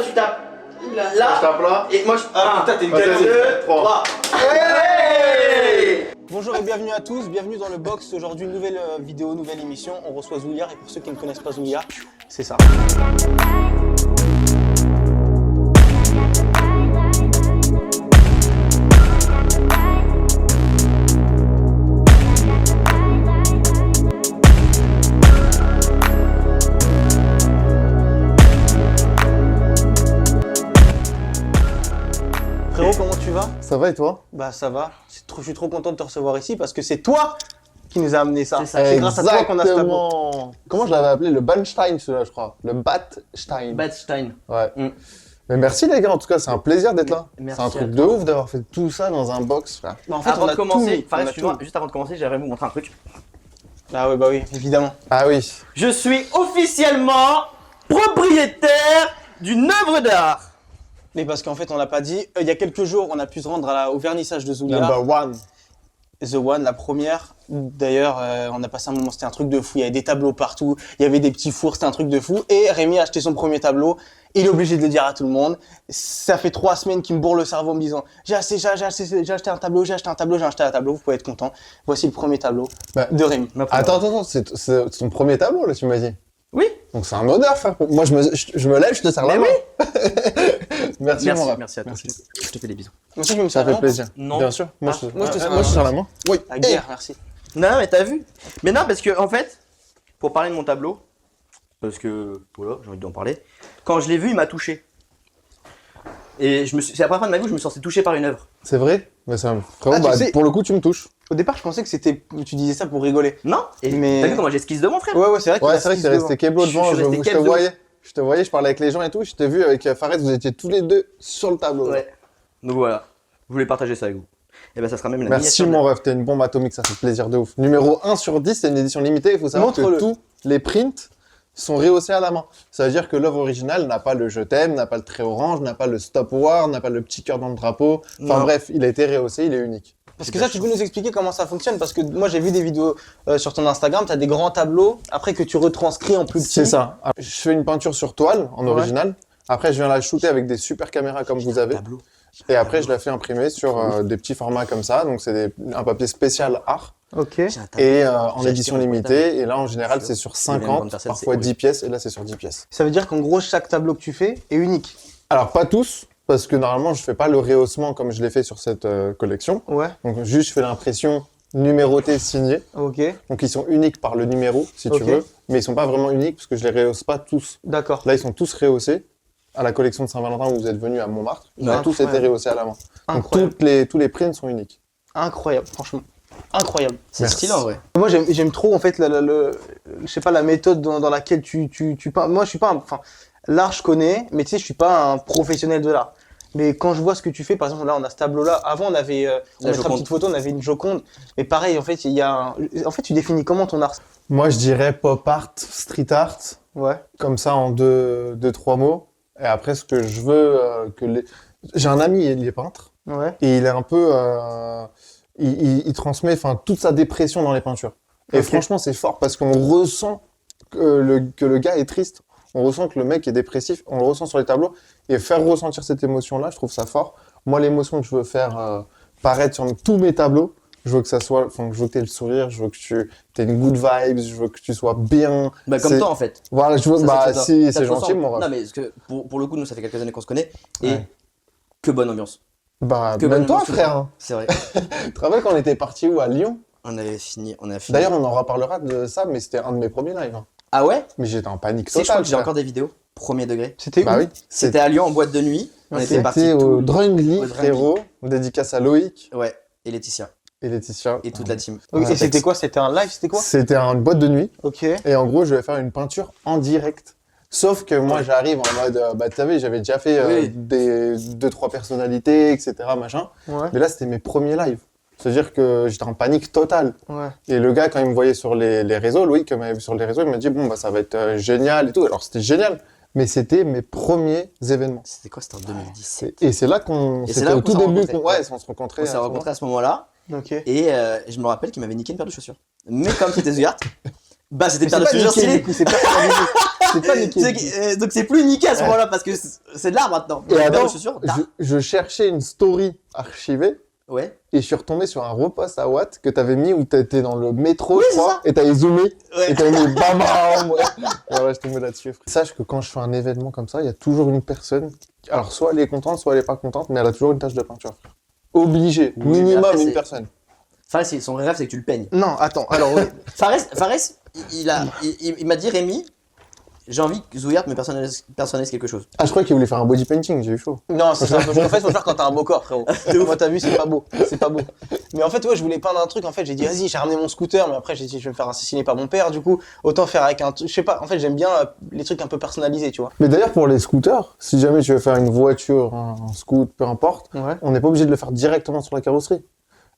tu tapes là. Je tape là. Et moi je. Ah putain, t'es une galère. 2, 3. Hey! Bonjour et bienvenue à tous, bienvenue dans le box. Aujourd'hui, nouvelle vidéo, nouvelle émission. On reçoit Zouliar et pour ceux qui ne connaissent pas Zouliar, c'est ça. Frérot, comment tu vas? Ça va et toi? Bah ça va, je suis trop content de te recevoir ici parce que c'est toi qui nous a amené ça. C'est ça. C'est grâce à toi qu'on a ce tableau. Exactement. Comment je l'avais appelé? Le Bannstein, celui-là, je crois. Le Batstein. Badstein. Ouais. Mm. Mais merci les gars, en tout cas, c'est un plaisir d'être là. Merci C'est un à truc de toi. ouf d'avoir fait tout ça dans un box, frère. Bah, en fait, Avant on a de commencer, tout, on a excuse-moi, tout. juste avant de commencer, j'aimerais vous montrer un truc. Ah oui, bah oui, évidemment. Ah oui. Je suis officiellement propriétaire d'une œuvre d'art. Mais parce qu'en fait, on l'a pas dit. Il y a quelques jours, on a pu se rendre au vernissage de Zouliar. Number one. The One, la première. D'ailleurs, on a passé un moment, c'était un truc de fou. Il y avait des tableaux partout, il y avait des petits fours, c'était un truc de fou. Et Rémi a acheté son premier tableau. Il est obligé de le dire à tout le monde. Ça fait 3 semaines qu'il me bourre le cerveau en me disant j'ai acheté un tableau, j'ai acheté un tableau. Vous pouvez être content. Voici le premier tableau Bah, de Rémi. Attends, c'est ton premier tableau là, tu m'as dit. Oui. Donc c'est un honneur, frère. Moi, je me lève, je te serre la main. Merci, mon ref. Merci à toi. Je te fais des bisous. Donc, ça, je me Ça sers fait vraiment. plaisir. Non. Bien sûr. Moi, Ah, je te serre la main. Oui. La guerre, merci. Non, mais t'as vu? Mais non, parce que en fait, pour parler de mon tableau, parce que voilà, j'ai envie d'en parler. Quand je l'ai vu, il m'a touché. Et c'est la première fois de ma vie où je me suis senti touché par une œuvre. C'est vrai? Mais ça, frérot, Ah, tu sais- pour le coup, tu me touches. Au départ, je pensais que tu disais ça pour rigoler. Non? Et Mais- t'as vu comment j'esquisse devant, frère? Ouais, c'est vrai qu'il Ouais, a c'est vrai que six t'es devant. resté Keblo Je devant, suis resté je te Keblo. voyais. Je te voyais, je parlais avec les gens et tout. Je t'ai vu avec Fares, vous étiez tous les deux sur le tableau. Ouais. Donc voilà, je voulais partager ça avec vous. Et ben ça sera même la Merci miniature. mon ref, t'es une bombe atomique, ça fait plaisir de ouf. Numéro 1 sur 10, c'est une édition limitée, il faut savoir Montre-le. que tous les prints sont rehaussés à la main. Ça veut dire que l'œuvre originale n'a pas le je t'aime, n'a pas le trait orange, n'a pas le stop war, n'a pas le petit cœur dans le drapeau. Enfin Non. bref, il a été rehaussé, il est unique. Parce que ça, tu peux nous expliquer comment ça fonctionne? Parce que moi, j'ai vu des vidéos sur ton Instagram, tu as des grands tableaux, après que tu retranscris en plus petit. C'est ça. Je fais une peinture sur toile en Ouais. original. Après, je viens la shooter avec des super caméras comme vous avez. Tableau. Et après, je la fais imprimer sur des petits formats comme ça. Donc, c'est un papier spécial art. Ok. J'ai un tableau. Et en J'ai édition acheté un limitée. Et là, en général, Sûr. c'est sur Il vient de 50, vendre personne, parfois c'est 10 pièces. Et là, c'est sur 10 pièces. Ça veut dire qu'en gros, chaque tableau que tu fais est unique. Alors, pas tous, parce que normalement, je fais pas le rehaussement comme je l'ai fait sur cette collection. Ouais. Donc, juste, je fais l'impression numérotée, signée. Ok. Donc, ils sont uniques par le numéro, si Ok. tu veux. Mais ils sont pas vraiment uniques parce que je les rehausse pas tous. D'accord. Là, ils sont tous rehaussés. À la collection de Saint-Valentin où vous êtes venus à Montmartre, ils ont tous été Incroyable. rehaussés à la main. Donc, Incroyable. tous les prints sont uniques. Incroyable, franchement. Incroyable. C'est Merci. stylé en vrai. Moi, j'aime trop, en fait, je sais pas, la méthode dans laquelle tu peins. Moi, je suis pas enfin, l'art, je connais, mais tu sais, je suis pas un professionnel de l'art. Mais quand je vois ce que tu fais, par exemple, là, on a ce tableau-là. Avant, on avait, on La mettra une Joconde. petite photo, on avait une Joconde. Mais pareil, en fait, en fait, tu définis comment ton art? Moi, je dirais pop art, street art, Ouais. comme ça en deux, trois mots. Et après, ce que je veux J'ai un ami, il est peintre, Ouais. et il est un peu... il transmet toute sa dépression dans les peintures. Et Ok. franchement, c'est fort parce qu'on ressent que le gars est triste. On ressent que le mec est dépressif. On le ressent sur les tableaux. Et faire ressentir cette émotion-là, je trouve ça fort. Moi, l'émotion que je veux faire paraître sur tous mes tableaux, je veux que ça soit... Enfin, je veux que tu aies le sourire, je veux que tu aies une good vibes, je veux que tu sois bien. Bah comme C'est- toi en fait. Voilà, je veux... Ça, Bah, c'est toi. si, Ça c'est te gentil, ressemble. mon ref. Non mais parce que pour le coup, nous ça fait quelques années qu'on se connaît. Et Ouais. que bonne ambiance. Bah, Que même bonne toi, ambiance, frère. Hein. C'est vrai. Tu te rappelles quand on était parti où, à Lyon? On a fini. D'ailleurs, on en reparlera de ça, mais c'était un de mes premiers lives. Hein. Ah ouais? Mais j'étais en panique Si, je crois totale. que j'ai frère. encore des vidéos. Premier degré. C'était Bah où? oui. C'était à Lyon en boîte de nuit. On était partis. C'était au Drungly, au Drungly. frérot. Dédicace à Loïc Ouais. Et Laetitia. et Laetitia. Et toute la team. Ok, Ouais. et c'était quoi? C'était un live? C'était quoi? C'était une boîte de nuit. Ok. Et en gros, je vais faire une peinture en direct. Sauf que moi, j'arrive en mode... bah, tu savais, j'avais déjà fait Oui. des 2-3 personnalités, etc. Machin. Ouais. Mais là, c'était mes premiers lives. C'est-à-dire que j'étais en panique totale. Ouais. Et le gars, quand il me voyait sur les réseaux, Loïc, qui m'avait vu sur les réseaux, il m'a dit, bon, bah, ça va être génial et tout. Alors, c'était génial. Mais c'était mes premiers événements. C'était quoi? C'était en 2017. Et c'est là qu'on... Et c'est C'était là au qu'on tout s'est début rencontrés. qu'on... Ouais, on se rencontrait. On s'est rencontrés à ce moment-là. Ok. Et je me rappelle qu'il m'avait niqué une paire de chaussures. Mais comme c'était Zuyart, bah c'était Mais une paire de c'est pas chaussures nickel, stylée. du coup, c'est pas C'est pas niqué. Donc c'est plus niqué à ce moment-là parce que c'est de l'art maintenant. Et attends, je suis sûr. je cherchais une story archivée Ouais. et je suis retombé sur un repost à Watt que t'avais mis où t'étais dans le métro, Oui, je crois, c'est ça. et t'avais zoomé, Ouais. et t'avais mis bam bam. Ouais. Voilà, je suis tombé là-dessus. Sache que quand je fais un événement comme ça, il y a toujours une personne. Alors, soit elle est contente, soit elle est pas contente, mais elle a toujours une tache de peinture. Obligé, Oui, mais minimum après, une c'est- personne. Fares, son rêve, c'est que tu le peignes. Non, attends, alors oui. Fares, il m'a dit Rémi, j'ai envie que Zouillard me personnalise quelque chose. Ah, je croyais qu'il voulait faire un body painting, j'ai eu chaud. Non, c'est un peu. En fait, faut le faire quand t'as un beau corps, frérot. Moi, t'as vu, c'est pas beau. C'est pas beau. Mais en fait, ouais, je voulais peindre un truc. En fait, j'ai dit, vas-y, j'ai ramené mon scooter. Mais après, j'ai dit, je vais me faire assassiner par mon père. Du coup, autant faire avec un truc. Je sais pas. En fait, j'aime bien les trucs un peu personnalisés, tu vois. Mais d'ailleurs, pour les scooters, si jamais tu veux faire une voiture, un scoot, peu importe, Ouais. on n'est pas obligé de le faire directement sur la carrosserie.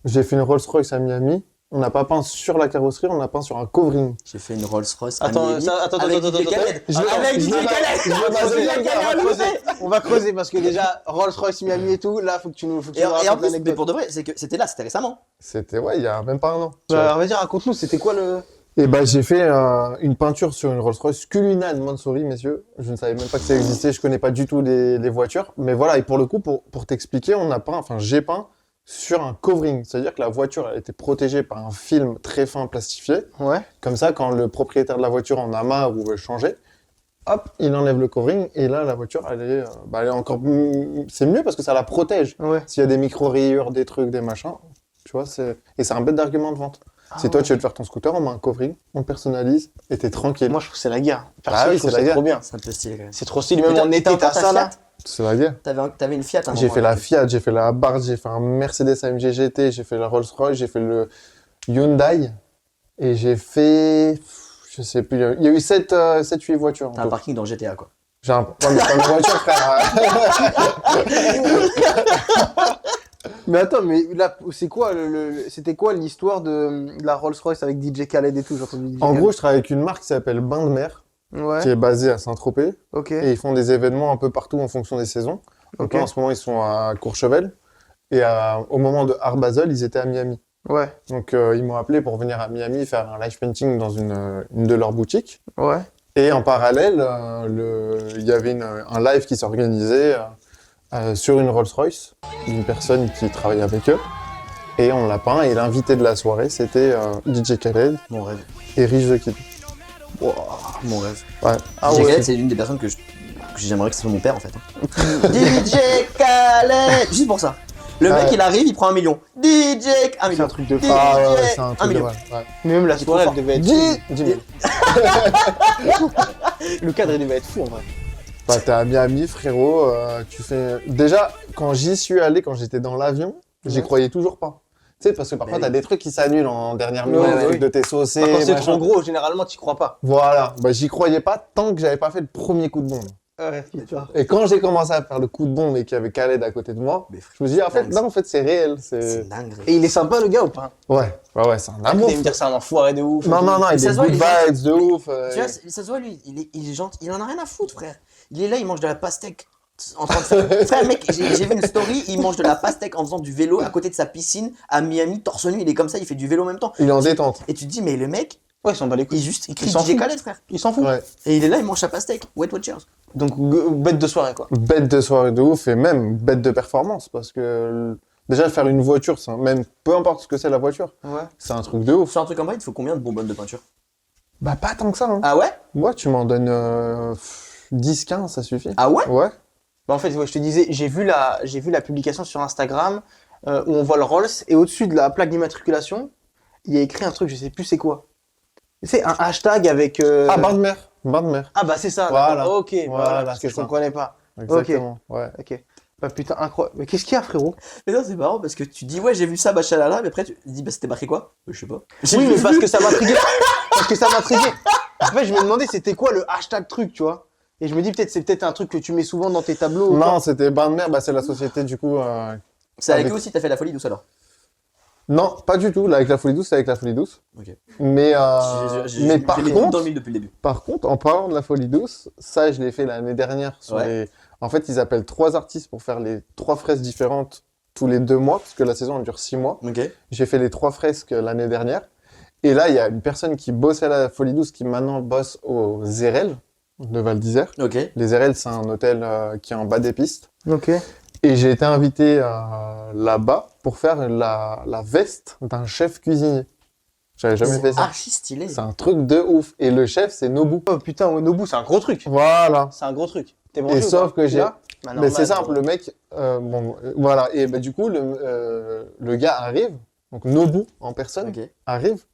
J'ai fait une Rolls-Royce à Miami. On n'a pas peint sur la carrosserie, on a peint sur un covering. J'ai fait une Rolls-Royce. Attends, Miami attends, avec attends, DJ attends, Khaled. Je- Avec je- DJ je- Khaled. je- On va creuser, DJ les gars, Khaled. on va creuser parce que déjà, Rolls-Royce Miami et tout, là, faut que tu nous Et en racontes plus, mais l'anecdote. pour de vrai, c'est que c'était là, c'était récemment. C'était, ouais, il y a même pas un an. Bah, vas-y, raconte-nous, c'était quoi le. Et bah, j'ai fait une peinture sur une Rolls-Royce Cullinan Mansouri, messieurs. Je ne savais même pas que ça existait, je connais pas du tout les voitures. Mais voilà, et pour le coup, pour t'expliquer, on a peint, enfin, j'ai peint sur un covering. C'est-à-dire que la voiture, elle était protégée par un film très fin plastifié. Ouais. Comme ça, quand le propriétaire de la voiture en a marre ou veut changer, hop, il enlève le covering et là, la voiture, elle est encore. C'est mieux parce que ça la protège. Ouais. S'il y a des micro-rayures, des trucs, des machins, tu vois, et c'est un bête d'argument de vente. Si toi, tu veux te faire ton scooter, on met un covering, on le personnalise et t'es tranquille. Moi, je trouve que c'est la guerre. Perso, Ah oui, je trouve c'est la c'est guerre. trop bien. C'est un peu stylé quand même. C'est trop stylé, même en été, T'as t'as encore ta ça là. Fiat C'est la guerre. T'avais une Fiat à un J'ai moment, fait la là. Fiat, j'ai fait la Abarth, j'ai fait un Mercedes AMG GT, j'ai fait la Rolls-Royce, j'ai fait le Hyundai et j'ai fait. Je sais plus, il y a eu 7-8 voitures. en T'as un tout. parking dans GTA quoi. J'ai un. Ouais, mais c'est pas une voiture, frère. Mais attends, mais là, c'est quoi c'était quoi l'histoire de la Rolls-Royce avec DJ Khaled et tout? J'ai entendu DJ En Khaled. gros, je travaille avec une marque qui s'appelle Bain de Mer, qui Ouais. est basée à Saint-Tropez. Ok. Et ils font des événements un peu partout en fonction des saisons. Donc Ok. là, en ce moment, ils sont à Courchevel. Et au moment de Art Basel, ils étaient à Miami. Ouais. Donc ils m'ont appelé pour venir à Miami faire un live painting dans une de leurs boutiques. Ouais. Et en parallèle, il y avait un live qui s'organisait sur une Rolls-Royce d'une personne qui travaillait avec eux. Et on l'a peint. Et l'invité de la soirée, c'était DJ Khaled Mon rêve. et Rich the Kid. Mon rêve. Ouais. Ah DJ ouais. Khaled, c'est une des personnes que j'aimerais que ce soit mon père en fait. DJ Khaled. Juste pour ça. Le mec Ouais. il arrive, il prend 1 million. DJ 1 C'est un million. truc de fou. Ah ouais, DJ, c'est un un truc de million. mal. Ouais. Mais même la C'est soirée, trop elle devait être. 10 000. Le cadre, il devait être fou en vrai. Bah, t'es à Miami, frérot. Tu fais. Déjà, quand j'y suis allé, quand j'étais dans l'avion, j'y Ouais. croyais toujours pas. Tu sais, parce que parfois, Mais t'as oui. des trucs qui s'annulent en dernière Ouais, minute, ouais, des trucs oui. de tes saucés. Quand c'est machin. trop gros, généralement, t'y crois pas. Voilà. Bah, j'y croyais pas tant que j'avais pas fait le premier coup de bombe. Ouais, tu vois. Et quand j'ai commencé à faire le coup de bombe et qu'il y avait Khaled à côté de moi, Mais je me suis dit, en fait, dingue, là, en fait, c'est réel. C'est C'est. dingue. Et il est sympa, le gars, ou pas? Ouais, c'est un Ah, amour. vous allez me dire c'est un enfoiré de ouf. Non, non, non, il Ça est se voit, good il est vibes de ouf. Tu vois, ça se voit lui, il est gentil, il en a rien à foutre frère. Il est là, il mange de la pastèque en train de faire. Frère mec, j'ai vu une story, il mange de la pastèque en faisant du vélo à côté de sa piscine à Miami, torse nu, il est comme ça, il fait du vélo en même temps. Il est en détente. Et tu te dis mais le mec, Ouais, ils s'en bat les couilles. il crie Il s'en DJ fout. Khaled frère. Il s'en fout. Ouais. Et il est là, il mange sa pastèque. Wet Watchers. Donc, bête de soirée, quoi. Bête de soirée de ouf et même bête de performance parce que déjà faire une voiture, même peu importe ce que c'est la voiture, Ouais. c'est un truc de ouf. Sur un truc en vrai, il te faut combien de bonbonnes de peinture? Bah pas tant que ça. Hein. Ah ouais? Moi, tu m'en donnes 10-15, ça suffit. Ah ouais? Ouais. Bah, en fait, ouais, je te disais, j'ai vu la publication sur Instagram où on voit le Rolls et au-dessus de la plaque d'immatriculation, il y a écrit un truc, je sais plus c'est quoi. C'est un hashtag avec. Ah, bain de mer. Bain de mer. Ah, bah c'est ça. Voilà. d'accord. Ok, voilà, Voilà, parce que c'est je ça. comprenais pas. Exactement. Ouais. Ok. Bah putain, incroyable. Mais qu'est-ce qu'il y a, frérot? Mais non, c'est marrant parce que tu dis ouais, j'ai vu ça, machalala, mais après tu dis bah c'était marqué quoi? Je sais pas. Oui, mais parce que ça m'intriguait. Parce que ça m'intriguait. En fait, je me demandais c'était quoi le hashtag truc, tu vois. Et je me dis peut-être c'est peut-être un truc que tu mets souvent dans tes tableaux. ou Non, pas. c'était bain de mer, bah c'est la société du coup. C'est avec Avec- eux aussi t'as fait la folie douce alors. Non, pas du tout. Là, avec la folie douce, c'est avec la folie douce. Ok. Mais, mais par j'ai mis tout contre, dans le mille depuis le début. Par contre, en parlant de la folie douce, ça, je l'ai fait l'année dernière. Ouais. En fait, ils appellent 3 artistes pour faire les 3 fresques différentes tous les 2 mois, parce que la saison elle dure 6 mois. Ok. J'ai fait les 3 fresques l'année dernière. Et là, il y a une personne qui bossait à la folie douce, qui maintenant bosse au Zérel. de Val d'Isère. Ok. Les RL, c'est un hôtel qui est en bas des pistes. Ok. Et j'ai été invité là-bas pour faire la veste d'un chef cuisinier. J'avais jamais fait C'est ça. archi stylé. C'est un truc de ouf. Et le chef, c'est Nobu. Oh putain, Nobu, c'est un gros truc. Voilà. C'est un gros truc. T'es Et branché ou sauf pas que j'ai... Là Bah, Mais c'est normal, simple, le mec... voilà. Et du coup, le gars arrive. Donc Nobu, en personne, Ok. arrive.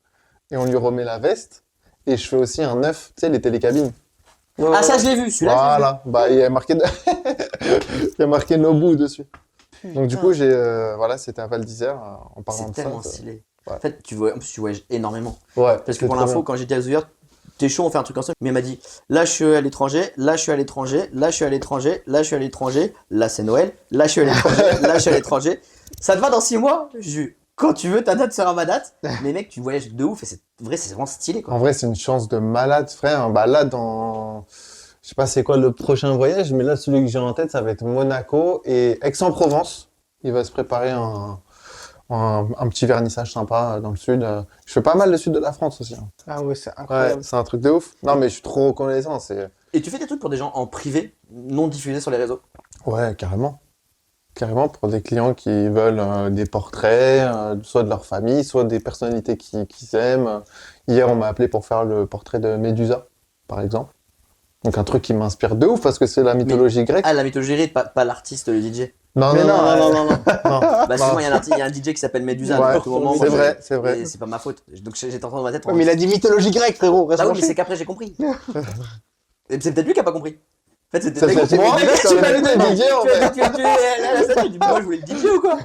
Et on lui remet la veste. Et je fais aussi un œuf, tu sais, les télécabines. Ah, ça, je l'ai vu, celui-là. Voilà. Bah, il y a marqué... il y a marqué Nobu dessus. Donc du coup, voilà, c'était à Val d'Isère, en parlant C'est de ça. tellement stylé. Ouais. En fait, tu voyages énormément. Ouais. Parce que c'est pour trop l'info, bien. quand j'étais à Zouyer, t'es chaud, on fait un truc ensemble. Mais il m'a dit, là je suis à l'étranger, là je suis à l'étranger, là je suis à l'étranger, là je suis à l'étranger, là c'est Noël, là je suis à l'étranger, là je suis à l'étranger. Ça te va dans 6 mois? Quand tu veux, ta date sera ma date. Mais mec, tu voyages de ouf et c'est vraiment stylé quoi. En vrai, c'est une chance de malade, frère. Bah là, je sais pas c'est quoi le prochain voyage, mais là, celui que j'ai en tête, ça va être Monaco et Aix-en-Provence. Il va se préparer un petit vernissage sympa dans le sud. Je fais pas mal le sud de la France aussi. Hein. Ah ouais, c'est Ouais, incroyable. c'est un truc de ouf. Non, mais je suis trop reconnaissant. Et tu fais des trucs pour des gens en privé, non diffusés sur les réseaux. Ouais, carrément. Carrément pour des clients qui veulent des portraits, soit de leur famille, soit des personnalités qu'ils aiment. Hier, on m'a appelé pour faire le portrait de Médusa, par exemple. Donc un truc qui m'inspire de ouf parce que c'est la mythologie grecque. Ah, la mythologie grecque, pas l'artiste, le DJ. Non, Mais non, non. Bah, souvent, il y a un DJ qui s'appelle Medusa. Ouais, donc, à tout moment, c'est moi, vrai, c'est vrai. et c'est pas ma faute. Donc j'étais en train dans ma tête. Ouais, mais il a dit mythologie grecque, frérot. Reste Ah oui, mais branché. c'est qu'après j'ai compris. Et c'est peut-être lui qui a pas compris. En fait, c'était Ça peut être moi, tu ça m'as aurait dit été non, DJ, en fait. tu dis moi je voulais le DJ ou quoi?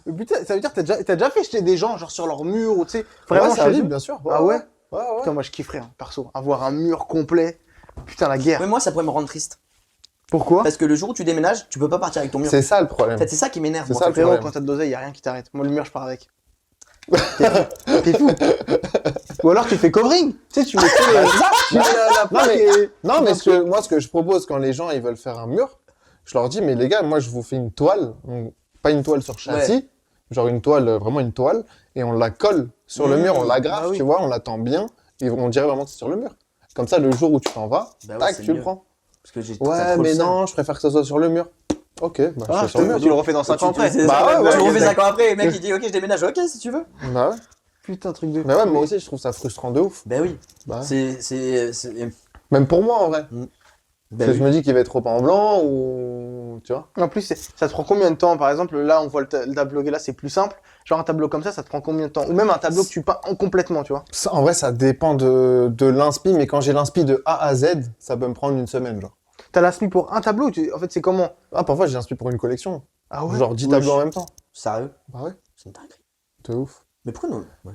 Mais putain, ça veut dire que t'as déjà fait chez des gens, genre sur leur mur ou tu sais, Vraiment, vraiment ça chez arrive, eux. bien sûr. Ah ouais? Ouais. Putain, moi je kifferais, hein, perso. Avoir un mur complet. Putain, la guerre. Ouais, moi ça pourrait me rendre triste. Pourquoi? Parce que le jour où tu déménages, tu peux pas partir avec ton mur. C'est ça le problème. En fait, c'est ça qui m'énerve. C'est moi, ça, en le fait. Frérot, problème. quand t'as de l'oseille, y a rien qui t'arrête. Moi, le mur, je pars avec. T'es fou. Ou alors tu fais covering. Tu sais, tu mets, tu mets la plaque et... Non, mais ce que je propose quand les gens ils veulent faire un mur, je leur dis, mais les gars, moi je vous fais une toile, donc, pas une toile sur châssis, genre une toile, vraiment une toile, et on la colle sur le mur, on l'agrafe, bah oui. tu vois, on la tend bien, et on dirait vraiment que c'est sur le mur. Comme ça, le jour où tu t'en vas, Bah ouais, tac, c'est tu le mieux. prends. Parce que j'ai Ouais, trop le mais seum. non, je préfère que ça soit sur le mur. Ok, bah Ah, je fais sur le mur. tu le refais dans 5 ans après. Tu Bah ouais, tu refais ouais. 5 ans après, et le mec il dit ok, je déménage, ok si tu veux. Bah ouais. Putain, truc de... Mais ouais, moi aussi, je trouve ça frustrant de ouf. Bah oui. Bah, C'est. même pour moi, en vrai. Bah Parce que oui. je me dis qu'il va être trop en blanc, ou... Tu vois. En plus, ça te prend combien de temps? Par exemple, là, on voit le tableau là, c'est plus simple. Genre un tableau comme ça te prend combien de temps? Ou même un tableau que tu peins complètement, tu vois? En vrai, ça dépend de l'inspi, mais quand j'ai l'inspi de A à Z, ça peut me prendre une semaine, genre. T'as l'inspi pour un tableau, en fait, c'est comment? Ah, parfois, j'ai l'inspi pour une collection. Ah ouais? Genre 10 Ouais, tableaux en même temps. Sérieux? Bah ouais, C'est une dinguerie. de ouf. Mais pourquoi non? Ouais.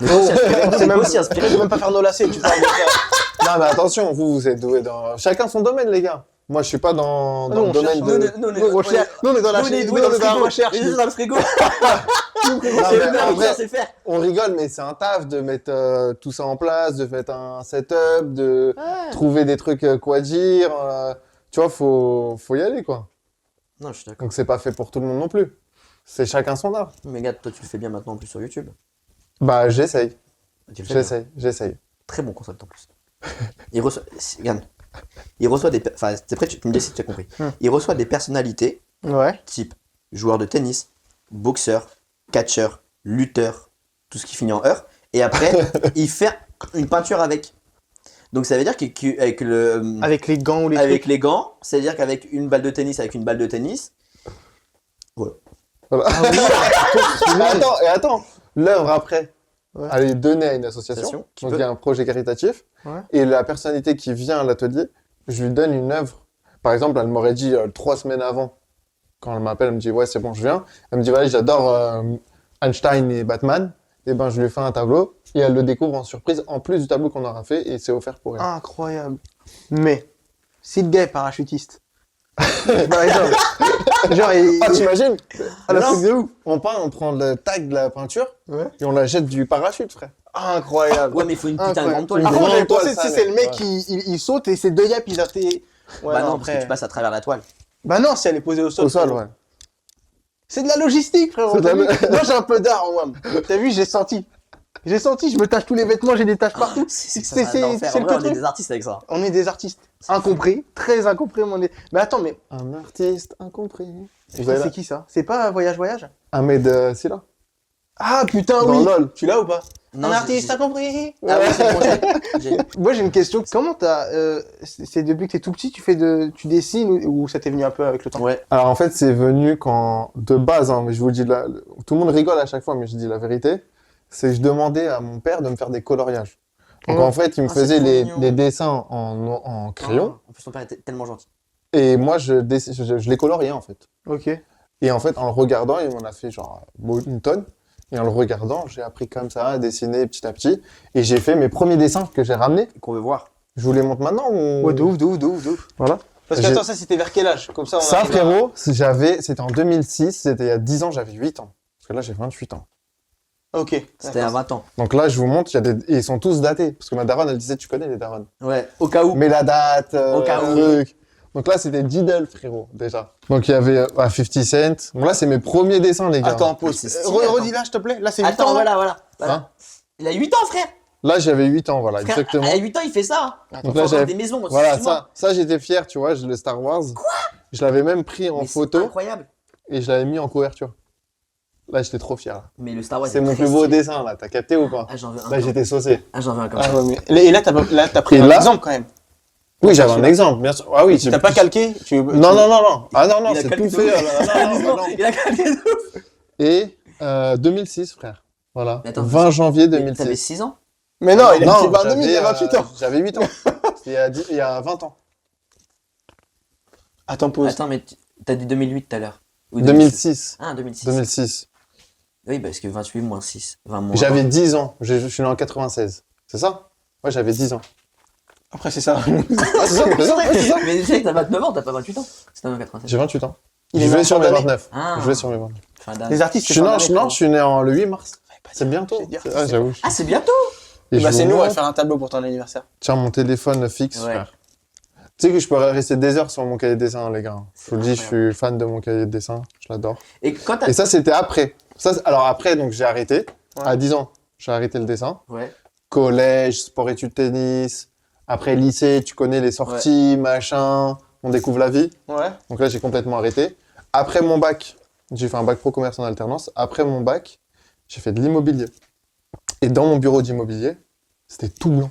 C'est même, aussi inspiré. c'est même pas faire nos lacets, tu parles de ça. Non, mais attention, vous êtes doués dans... Chacun son domaine, les gars. Moi, je suis pas dans Nous, le on domaine cherche, de... Nous, Nous, on recherche. Nous, on est dans la Nous, on est nous, doués on dans est dans la le recherche. frigo. Dans le frigo. Non, C'est mais le en vrai, c'est faire. on rigole, mais c'est un taf de mettre tout ça en place, de mettre un setup, de trouver des trucs quoi dire. Tu vois, faut y aller, quoi. Non, je suis d'accord. Donc, c'est pas fait pour tout le monde non plus. C'est chacun son art. Mais regarde, toi tu le fais bien maintenant en plus sur YouTube. Bah, j'essaye. Tu le fais bien. J'essaye. Très bon concept en plus. Regarde. Il reçoit des. Enfin, t'es prêt, tu me dis si tu as compris. Il reçoit des personnalités Ouais. type joueur de tennis, boxeur, catcheur, lutteur, tout ce qui finit en heure. Et après, il fait une peinture avec. Donc ça veut dire qu'avec le. Avec les gants ou les Avec trucs. les gants, c'est-à-dire qu'avec une balle de tennis, avec une balle de tennis. Voilà. Voilà. Et attends, l'œuvre après, Ouais. elle est donnée à une association. Association qui Donc peut- il y a un projet caritatif. Ouais. Et la personnalité qui vient à l'atelier, je lui donne une œuvre. Par exemple, elle m'aurait dit 3 semaines avant, quand elle m'appelle, elle me dit ouais c'est bon je viens. Elle me dit voilà j'adore Einstein et Batman. Et ben je lui fais un tableau et elle le découvre en surprise en plus du tableau qu'on aura fait et c'est offert pour elle. Incroyable. Mais, si le gars est parachutiste. Par exemple. Genre, Ah t'imagines Ah, la Non. truc de ouf. On peint, on prend le tag de la peinture Ouais. et on la jette du parachute frère. Incroyable. Ouais, mais il faut une putain de Incroyable. grande toile. Une Après, grande j'avais toile, pensé, ça, si c'est le mec ouais. il saute et c'est deux yaps, il a fait. Ouais, Bah non, non, parce que tu passes à travers la toile. Bah non, si elle est posée au sol. Au sol, ouais. C'est de la logistique, frérot. C'est de t'as la- vu Moi, j'ai un peu d'art en moi. T'as vu, j'ai senti. J'ai senti, je me tâche tous les vêtements, j'ai des taches partout. C'est l'enfer. c'est En le vrai, on est truc. des artistes avec ça. On est des artistes incompris, très incompris. Mais attends, mais Un artiste incompris. Vous putain, avez c'est là qui ça? C'est pas Voyage Voyage? Ahmed Silla. Ah putain, Dans oui. LOL. Tu l'as ou pas? Non, Un j'ai- artiste j'ai- incompris. Ah ouais, c'est bon, j'ai- Moi j'ai une question. Comment t'as c'est depuis que t'es tout petit, tu dessines ou ça t'est venu un peu avec le temps? Ouais. Alors en fait, c'est venu quand, de base, hein, mais je vous dis, tout le monde rigole à chaque fois, mais je dis la vérité, c'est que je demandais à mon père de me faire des coloriages. Donc Oh. en fait, il me Ah, c'est faisait trop les, mignon. les dessins en crayon, En plus, ton père était tellement gentil. et moi, je les coloriais en fait. Ok. Et en fait, en le regardant, il m'en a fait genre une tonne. Et en le regardant, j'ai appris comme ça à dessiner petit à petit. Et j'ai fait mes premiers dessins que j'ai ramenés. Qu'on veut voir. Je vous les montre maintenant ou... Ouais, de ouf, de ouf, de ouf, de ouf. Voilà. Parce que J'ai- attends, ça c'était vers quel âge? Comme ça, on Ça, arrive à- frérot, c'était en 2006, c'était il y a 10 ans, j'avais 8 ans. Parce que là, j'ai 28 ans. Ok. C'était à 20 ans. Donc là, je vous montre, et ils sont tous datés. Parce que ma daronne, elle disait, tu connais les daronnes. Ouais. Au cas où. Mais la date, Au cas où. truc. Donc là, c'était Diddle, frérot, déjà. Donc il y avait 50 Cent. Bon, là, c'est mes premiers dessins, les gars. Attends, pause. Mais c'est stylé, Redis là, s'il te plaît. Là, c'est 8 Attends, ans. là. voilà. Hein Il a 8 ans, frère. Là, j'avais 8 ans, voilà, Frère, exactement. à 8 ans, il fait ça. Attends, Donc Faut là, avoir j'avais... des maisons. Voilà, excuse-moi. ça j'étais fier, tu vois, le Star Wars. Quoi? Je l'avais même pris en Mais c'est photo incroyable. et je l'avais mis en couverture. Là, j'étais trop fier. Là. Mais le Star Wars. C'est est mon très plus beau stylé. dessin, là. T'as capté ou pas? Ah, j'en veux un. Là, comme- j'étais saucé. Ah, j'en veux un comme Ah ça. ouais, mais... Et là, t'as pris Et un là- exemple quand même. Oui, j'avais un celui-là. exemple, bien sûr. Ah oui, T'as pas calqué Non, non, non, non. Ah non, non, Il a c'est calqué tout de fait. ouf. Non, non, non. Il a calqué de ouf. Et 2006, frère. Voilà. Mais attends, 20 janvier Mais T'avais 2006. 6 ans. Mais non, il a Non, dit 22 000, il y a 28 ans. J'avais 8 ans. C'était il y a 20 ans. Attends, pause. Attends, mais t'as dit 2008 tout à l'heure. Ou 2006. Ah, 2006. 2006. Oui, parce que 28 moins 6. 20 moins. J'avais 10 ans. Je suis né en 96. C'est ça? Ouais, j'avais 10 ans. Après, c'est ça. Ah, c'est ça, c'est ça, ouais, c'est ça. Mais tu sais que t'as 29 ans, t'as pas 28 ans. C'était en 87. J'ai 28 ans. Il Je est né vais en sur fin mes d'année. 29. Ah. Je vais sur mes 29. Fin d'année. Les artistes, Je c'est suis, fin non, d'année, je, non, frérot. je suis né le 8 mars. C'est bientôt. je vais dire, Ah, j'avoue. Ah, c'est bientôt. Et Bah, je c'est vous nous, on va montre. faire un tableau pour ton anniversaire. Tiens, mon téléphone fixe, Ouais. frère. Tu sais que je peux rester des heures sur mon cahier de dessin, les gars. Je vous le dis, je incroyable. suis fan de mon cahier de dessin. Je l'adore. Et quand t'as. Et ça, c'était après. Alors après, donc j'ai arrêté. Ouais. À 10 ans, j'ai arrêté le dessin. Ouais. Collège, sport études tennis. Après lycée, tu connais les sorties, machin. On découvre la vie. Ouais. Donc là, j'ai complètement arrêté. Après mon bac, j'ai fait un bac pro commerce en alternance. Après mon bac, j'ai fait de l'immobilier. Et dans mon bureau d'immobilier, c'était tout blanc.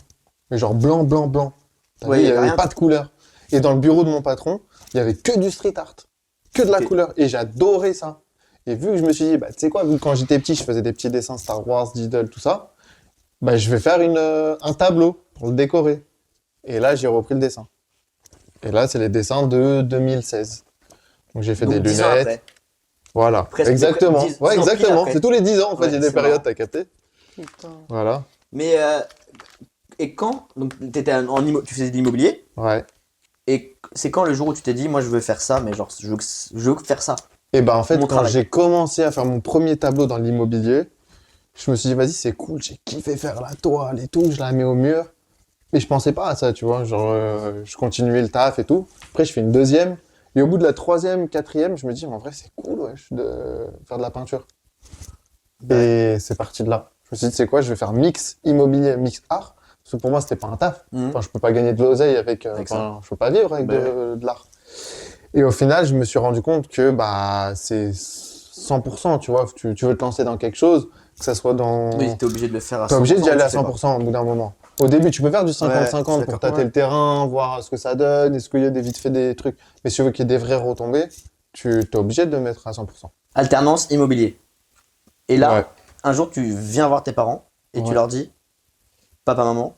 Mais genre blanc, blanc, blanc. T'as Ouais, vu, il y il n'y avait avait rien. pas de couleur. Et dans le bureau de mon patron, il y avait que du street art. Que de la Ok. couleur. Et j'adorais ça. Et vu que je me suis dit, bah, tu sais quoi, vu que quand j'étais petit, je faisais des petits dessins Star Wars, Diddle, tout ça, bah, je vais faire un tableau pour le décorer. Et là, j'ai repris le dessin. Et là, c'est les dessins de 2016. Donc, j'ai fait Donc, des 10 ans lunettes. après. Voilà, Presque exactement. 10 Ouais, ans pile exactement. après. C'est tous les 10 ans, en fait, Ouais, il y a des c'est périodes, marrant. t'as capté. Putain. Voilà. Mais. Et quand. Donc, tu faisais de l'immobilier. Ouais. Et c'est quand le jour où tu t'es dit, moi, je veux faire ça, mais genre, je veux faire ça. Et ben, en fait, Mon quand travail. j'ai commencé à faire mon premier tableau dans l'immobilier, je me suis dit, vas-y, c'est cool, j'ai kiffé faire la toile et tout, je la mets au mur. Mais je pensais pas à ça, tu vois. Genre, je continuais le taf et tout. Après, je fais une deuxième. Et au bout de la troisième, quatrième, je me dis, en vrai, c'est cool, wesh, de faire de la peinture. Et c'est parti de là. Je me suis dit, c'est quoi, je vais faire mix immobilier, mix art. Parce que pour moi, c'était pas un taf. Mhm. Enfin, je peux pas gagner de l'oseille avec. Avec Enfin, je peux pas vivre avec Bah de l'art. Et au final, je me suis rendu compte que bah, c'est 100%, tu vois. Tu veux te lancer dans quelque chose, que ça soit dans. Oui, t'es obligé de le faire à 100%. T'es obligé d'y aller à tu sais pas. 100% au bout d'un moment. Au début, tu peux faire du Ouais, 50-50 pour d'accord. tâter Ouais. le terrain, voir ce que ça donne, est-ce qu'il y a vite fait des trucs. Mais si tu veux qu'il y ait des vraies retombées, tu es obligé de le mettre à 100%. Alternance immobilier. Et là, Ouais. un jour, tu viens voir tes parents et tu Ouais. leur dis, papa, maman,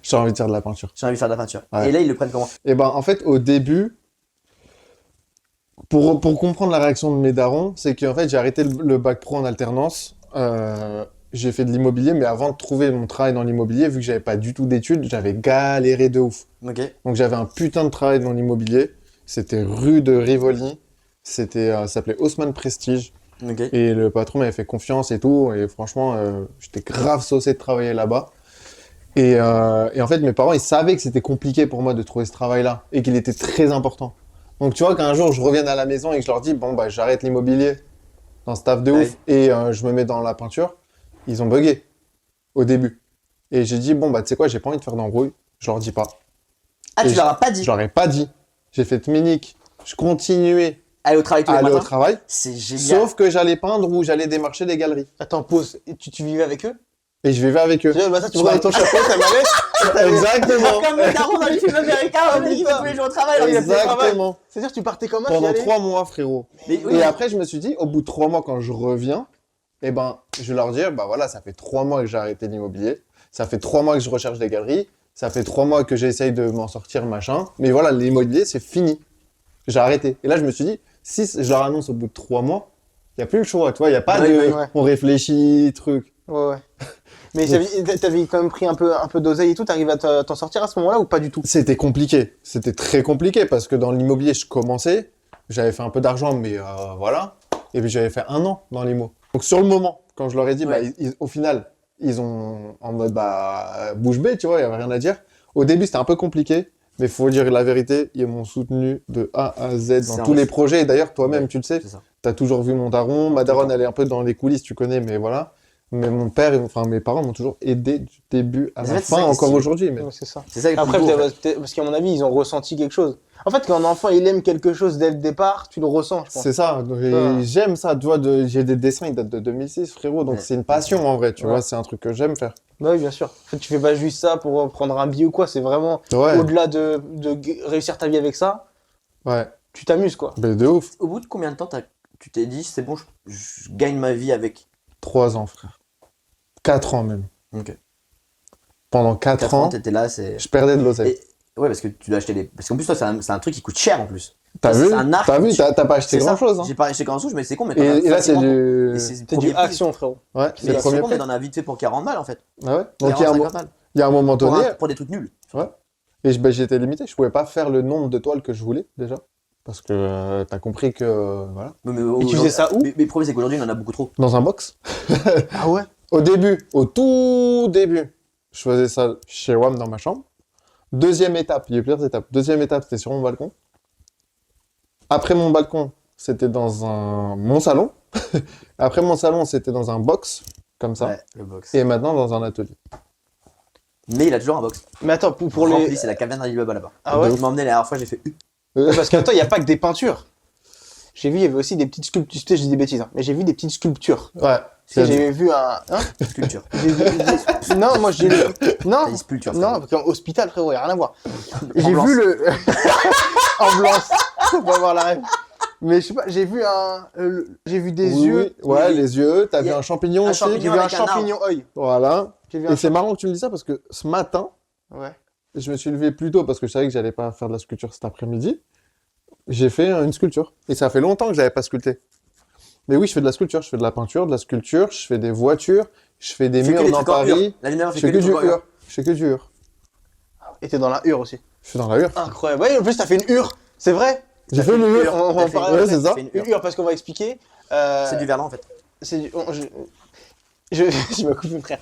J'ai envie de faire de la peinture. j'ai envie de faire de la peinture. Ouais. Et là, ils le prennent comment? Et ben, en fait, au début, pour comprendre la réaction de mes darons, c'est qu'en fait, j'ai arrêté le bac pro en alternance. J'ai fait de l'immobilier, mais avant de trouver mon travail dans l'immobilier, vu que j'avais pas du tout d'études, j'avais galéré de ouf. Ok. Donc j'avais un putain de travail dans l'immobilier. C'était rue de Rivoli. Ça s'appelait Haussmann Prestige. Ok. Et le patron m'avait fait confiance et tout. Et franchement, j'étais grave saucé de travailler là-bas. Et en fait, mes parents, ils savaient que c'était compliqué pour moi de trouver ce travail-là. Et qu'il était très important. Donc tu vois qu'un jour, je revienne à la maison et que je leur dis, bon, bah j'arrête l'immobilier dans ce taf de ouf. Ouais. Et je me mets dans la peinture. ils ont bugué au début. Et j'ai dit, bon, bah, tu sais quoi, j'ai pas envie de faire d'embrouille, je leur dis pas. Ah, Et tu leur as pas dit. Je leur ai pas dit. J'ai fait Tminique, je continuais Aller au travail tous à les aller au matins. travail, C'est génial. sauf que j'allais peindre ou j'allais démarcher des galeries. Attends, pause. Et tu vivais avec eux? Et je vivais avec eux. Tu vois, le matin, tu prenais ton chapeau, ta mallette. Exactement. Comme le daron dans les films américains, on dit qu'il va tous les jours au travail. alors il a fait le travail. Exactement. C'est-à-dire que tu partais comment? Tu y Pendant allais 3 mois, frérot. Mais oui, Et après, je me suis dit, au bout de 3 mois, quand je reviens, eh ben, je vais leur dire, bah voilà, ça fait 3 mois que j'ai arrêté l'immobilier. Ça fait 3 mois que je recherche des galeries. Ça fait 3 mois que j'essaye de m'en sortir, machin. Mais voilà, l'immobilier, c'est fini. J'ai arrêté. Et là, je me suis dit, si je leur annonce au bout de 3 mois, il n'y a plus le choix, tu vois. Il n'y a pas Ouais, de, ouais. on réfléchit, truc. Ouais. Mais t'avais quand même pris un peu d'oseille et tout, t'arrives à t'en sortir à ce moment-là ou pas du tout? C'était compliqué. C'était très compliqué parce que dans l'immobilier, je commençais. J'avais fait un peu d'argent, mais voilà. Et puis j'avais fait 1 an dans l'IMO. Donc sur le moment, quand je leur ai dit, Ouais. bah, au final, ils ont en mode bah, bouche bée, tu vois, il n'y avait rien à dire. Au début, c'était un peu compliqué, mais il faut dire la vérité, ils m'ont soutenu de A à Z dans C'est tous un- les projets. Et d'ailleurs, toi-même, Ouais, tu le sais, c'est ça. tu as toujours vu mon daron. Ma daronne, elle est un peu dans les coulisses, tu connais, mais voilà. Mais mon père, enfin mes parents m'ont toujours aidé du début à Mais en la fait, c'est ça fin, qui est encore stylé. aujourd'hui. Mais... Ouais, c'est ça. C'est ça le Après, plus beau, en vous fait. avez- parce qu'à mon avis, ils ont ressenti quelque chose. En fait, quand un enfant, il aime quelque chose dès le départ, tu le ressens, je pense. C'est ça, donc, et Ouais. j'aime ça, tu vois, j'ai des dessins, ils datent de 2006, frérot, donc Ouais. c'est une passion en vrai, tu Ouais. vois, c'est un truc que j'aime faire. Bah oui, bien sûr. En fait, tu fais pas juste ça pour prendre un billet ou quoi, c'est vraiment Ouais, au-delà de réussir ta vie avec ça, ouais, tu t'amuses, quoi. mais de ouf. Au bout de combien de temps tu t'es dit, c'est bon, je gagne ma vie avec 3 ans, frère. 4 ans même. Ok. Pendant 4 4 ans, ans, t'étais là, c'est. je perdais de l'oseille. Ouais, parce que tu dois acheter les. Parce qu'en plus, toi, c'est un truc qui coûte cher en plus. T'as c'est vu un art T'as qui vu coûte- T'as pas acheté C'est ça. grand-chose, hein. J'ai pas acheté grand chose, mais c'est con, mais t'en as Et là, c'est facilement- du... Et c'est C'est premier du prix. action, frérot. Ouais, Mais c'est le c'est premier con, mais prix. t'en as vite fait pour 40 balles en fait. Ah ouais. Donc, 40, 50 balles. il y a un moment Pour, donné, pour des trucs nuls. et bah, j'étais limité, je pouvais pas faire le nombre de toiles que je voulais, déjà. Parce que t'as compris que, voilà. Mais Et tu aujourd'hui- faisais ça où mais le problème, c'est qu'aujourd'hui, il y en a beaucoup trop. Dans un box. Ah ouais? Au début, au tout début, je faisais ça chez WAM dans ma chambre. Deuxième étape, il y a eu plusieurs étapes. Deuxième étape, c'était sur mon balcon. Après mon balcon, c'était dans mon salon. Après mon salon, c'était dans un box, comme ça. Ouais, le box. Et maintenant, dans un atelier. Mais il a toujours un box. Mais attends, pour Rempli, les. c'est la caverne d'Alibaba là-bas. Ah ouais? Il m'a emmené la dernière fois, j'ai fait Parce qu'attends, il n'y a pas que des peintures. J'ai vu, il y avait aussi des petites sculptures. Je dis des bêtises, hein, mais j'ai vu des petites sculptures. Ouais. Tu sais, j'ai vu un. Hein? sculpture. Non, moi j'ai. Non, T'as dit sculpture. non, parce qu'en hôpital, frérot, il n'y a rien à voir. J'ai Ambulance. vu le. Ambulance. On va voir la rêve. Mais je sais pas, j'ai vu un. J'ai vu des Oui, yeux. oui. Ouais, Oui. les yeux. T'as Il y vu a un champignon un aussi. champignon. J'ai vu un avec un arbre. champignon œil. Voilà. J'ai vu un Et c'est marrant que tu me dis ça parce que ce matin, Ouais. je me suis levé plus tôt parce que je savais que j'allais pas faire de la sculpture cet après-midi. J'ai fait une sculpture. Et ça fait longtemps que j'avais pas sculpté. Mais oui, je fais de la sculpture, je fais de la peinture, de la sculpture, je fais des voitures, je fais des Je fais que murs des dans trucs en Paris. ur. La lumière Je fait fais que que des du trucs en ur. ur. Je fais que du ur. Et t'es dans la hure aussi. Je suis dans la ur. Incroyable. Ouais, en plus, t'as fait une hure. C'est vrai? J'ai fait le ur. On va en T'as fait parler une- Ouais, c'est ça. t'as fait une Une hure. hure, parce qu'on va expliquer. C'est du verlan en fait. C'est du. Je me coupe, frère.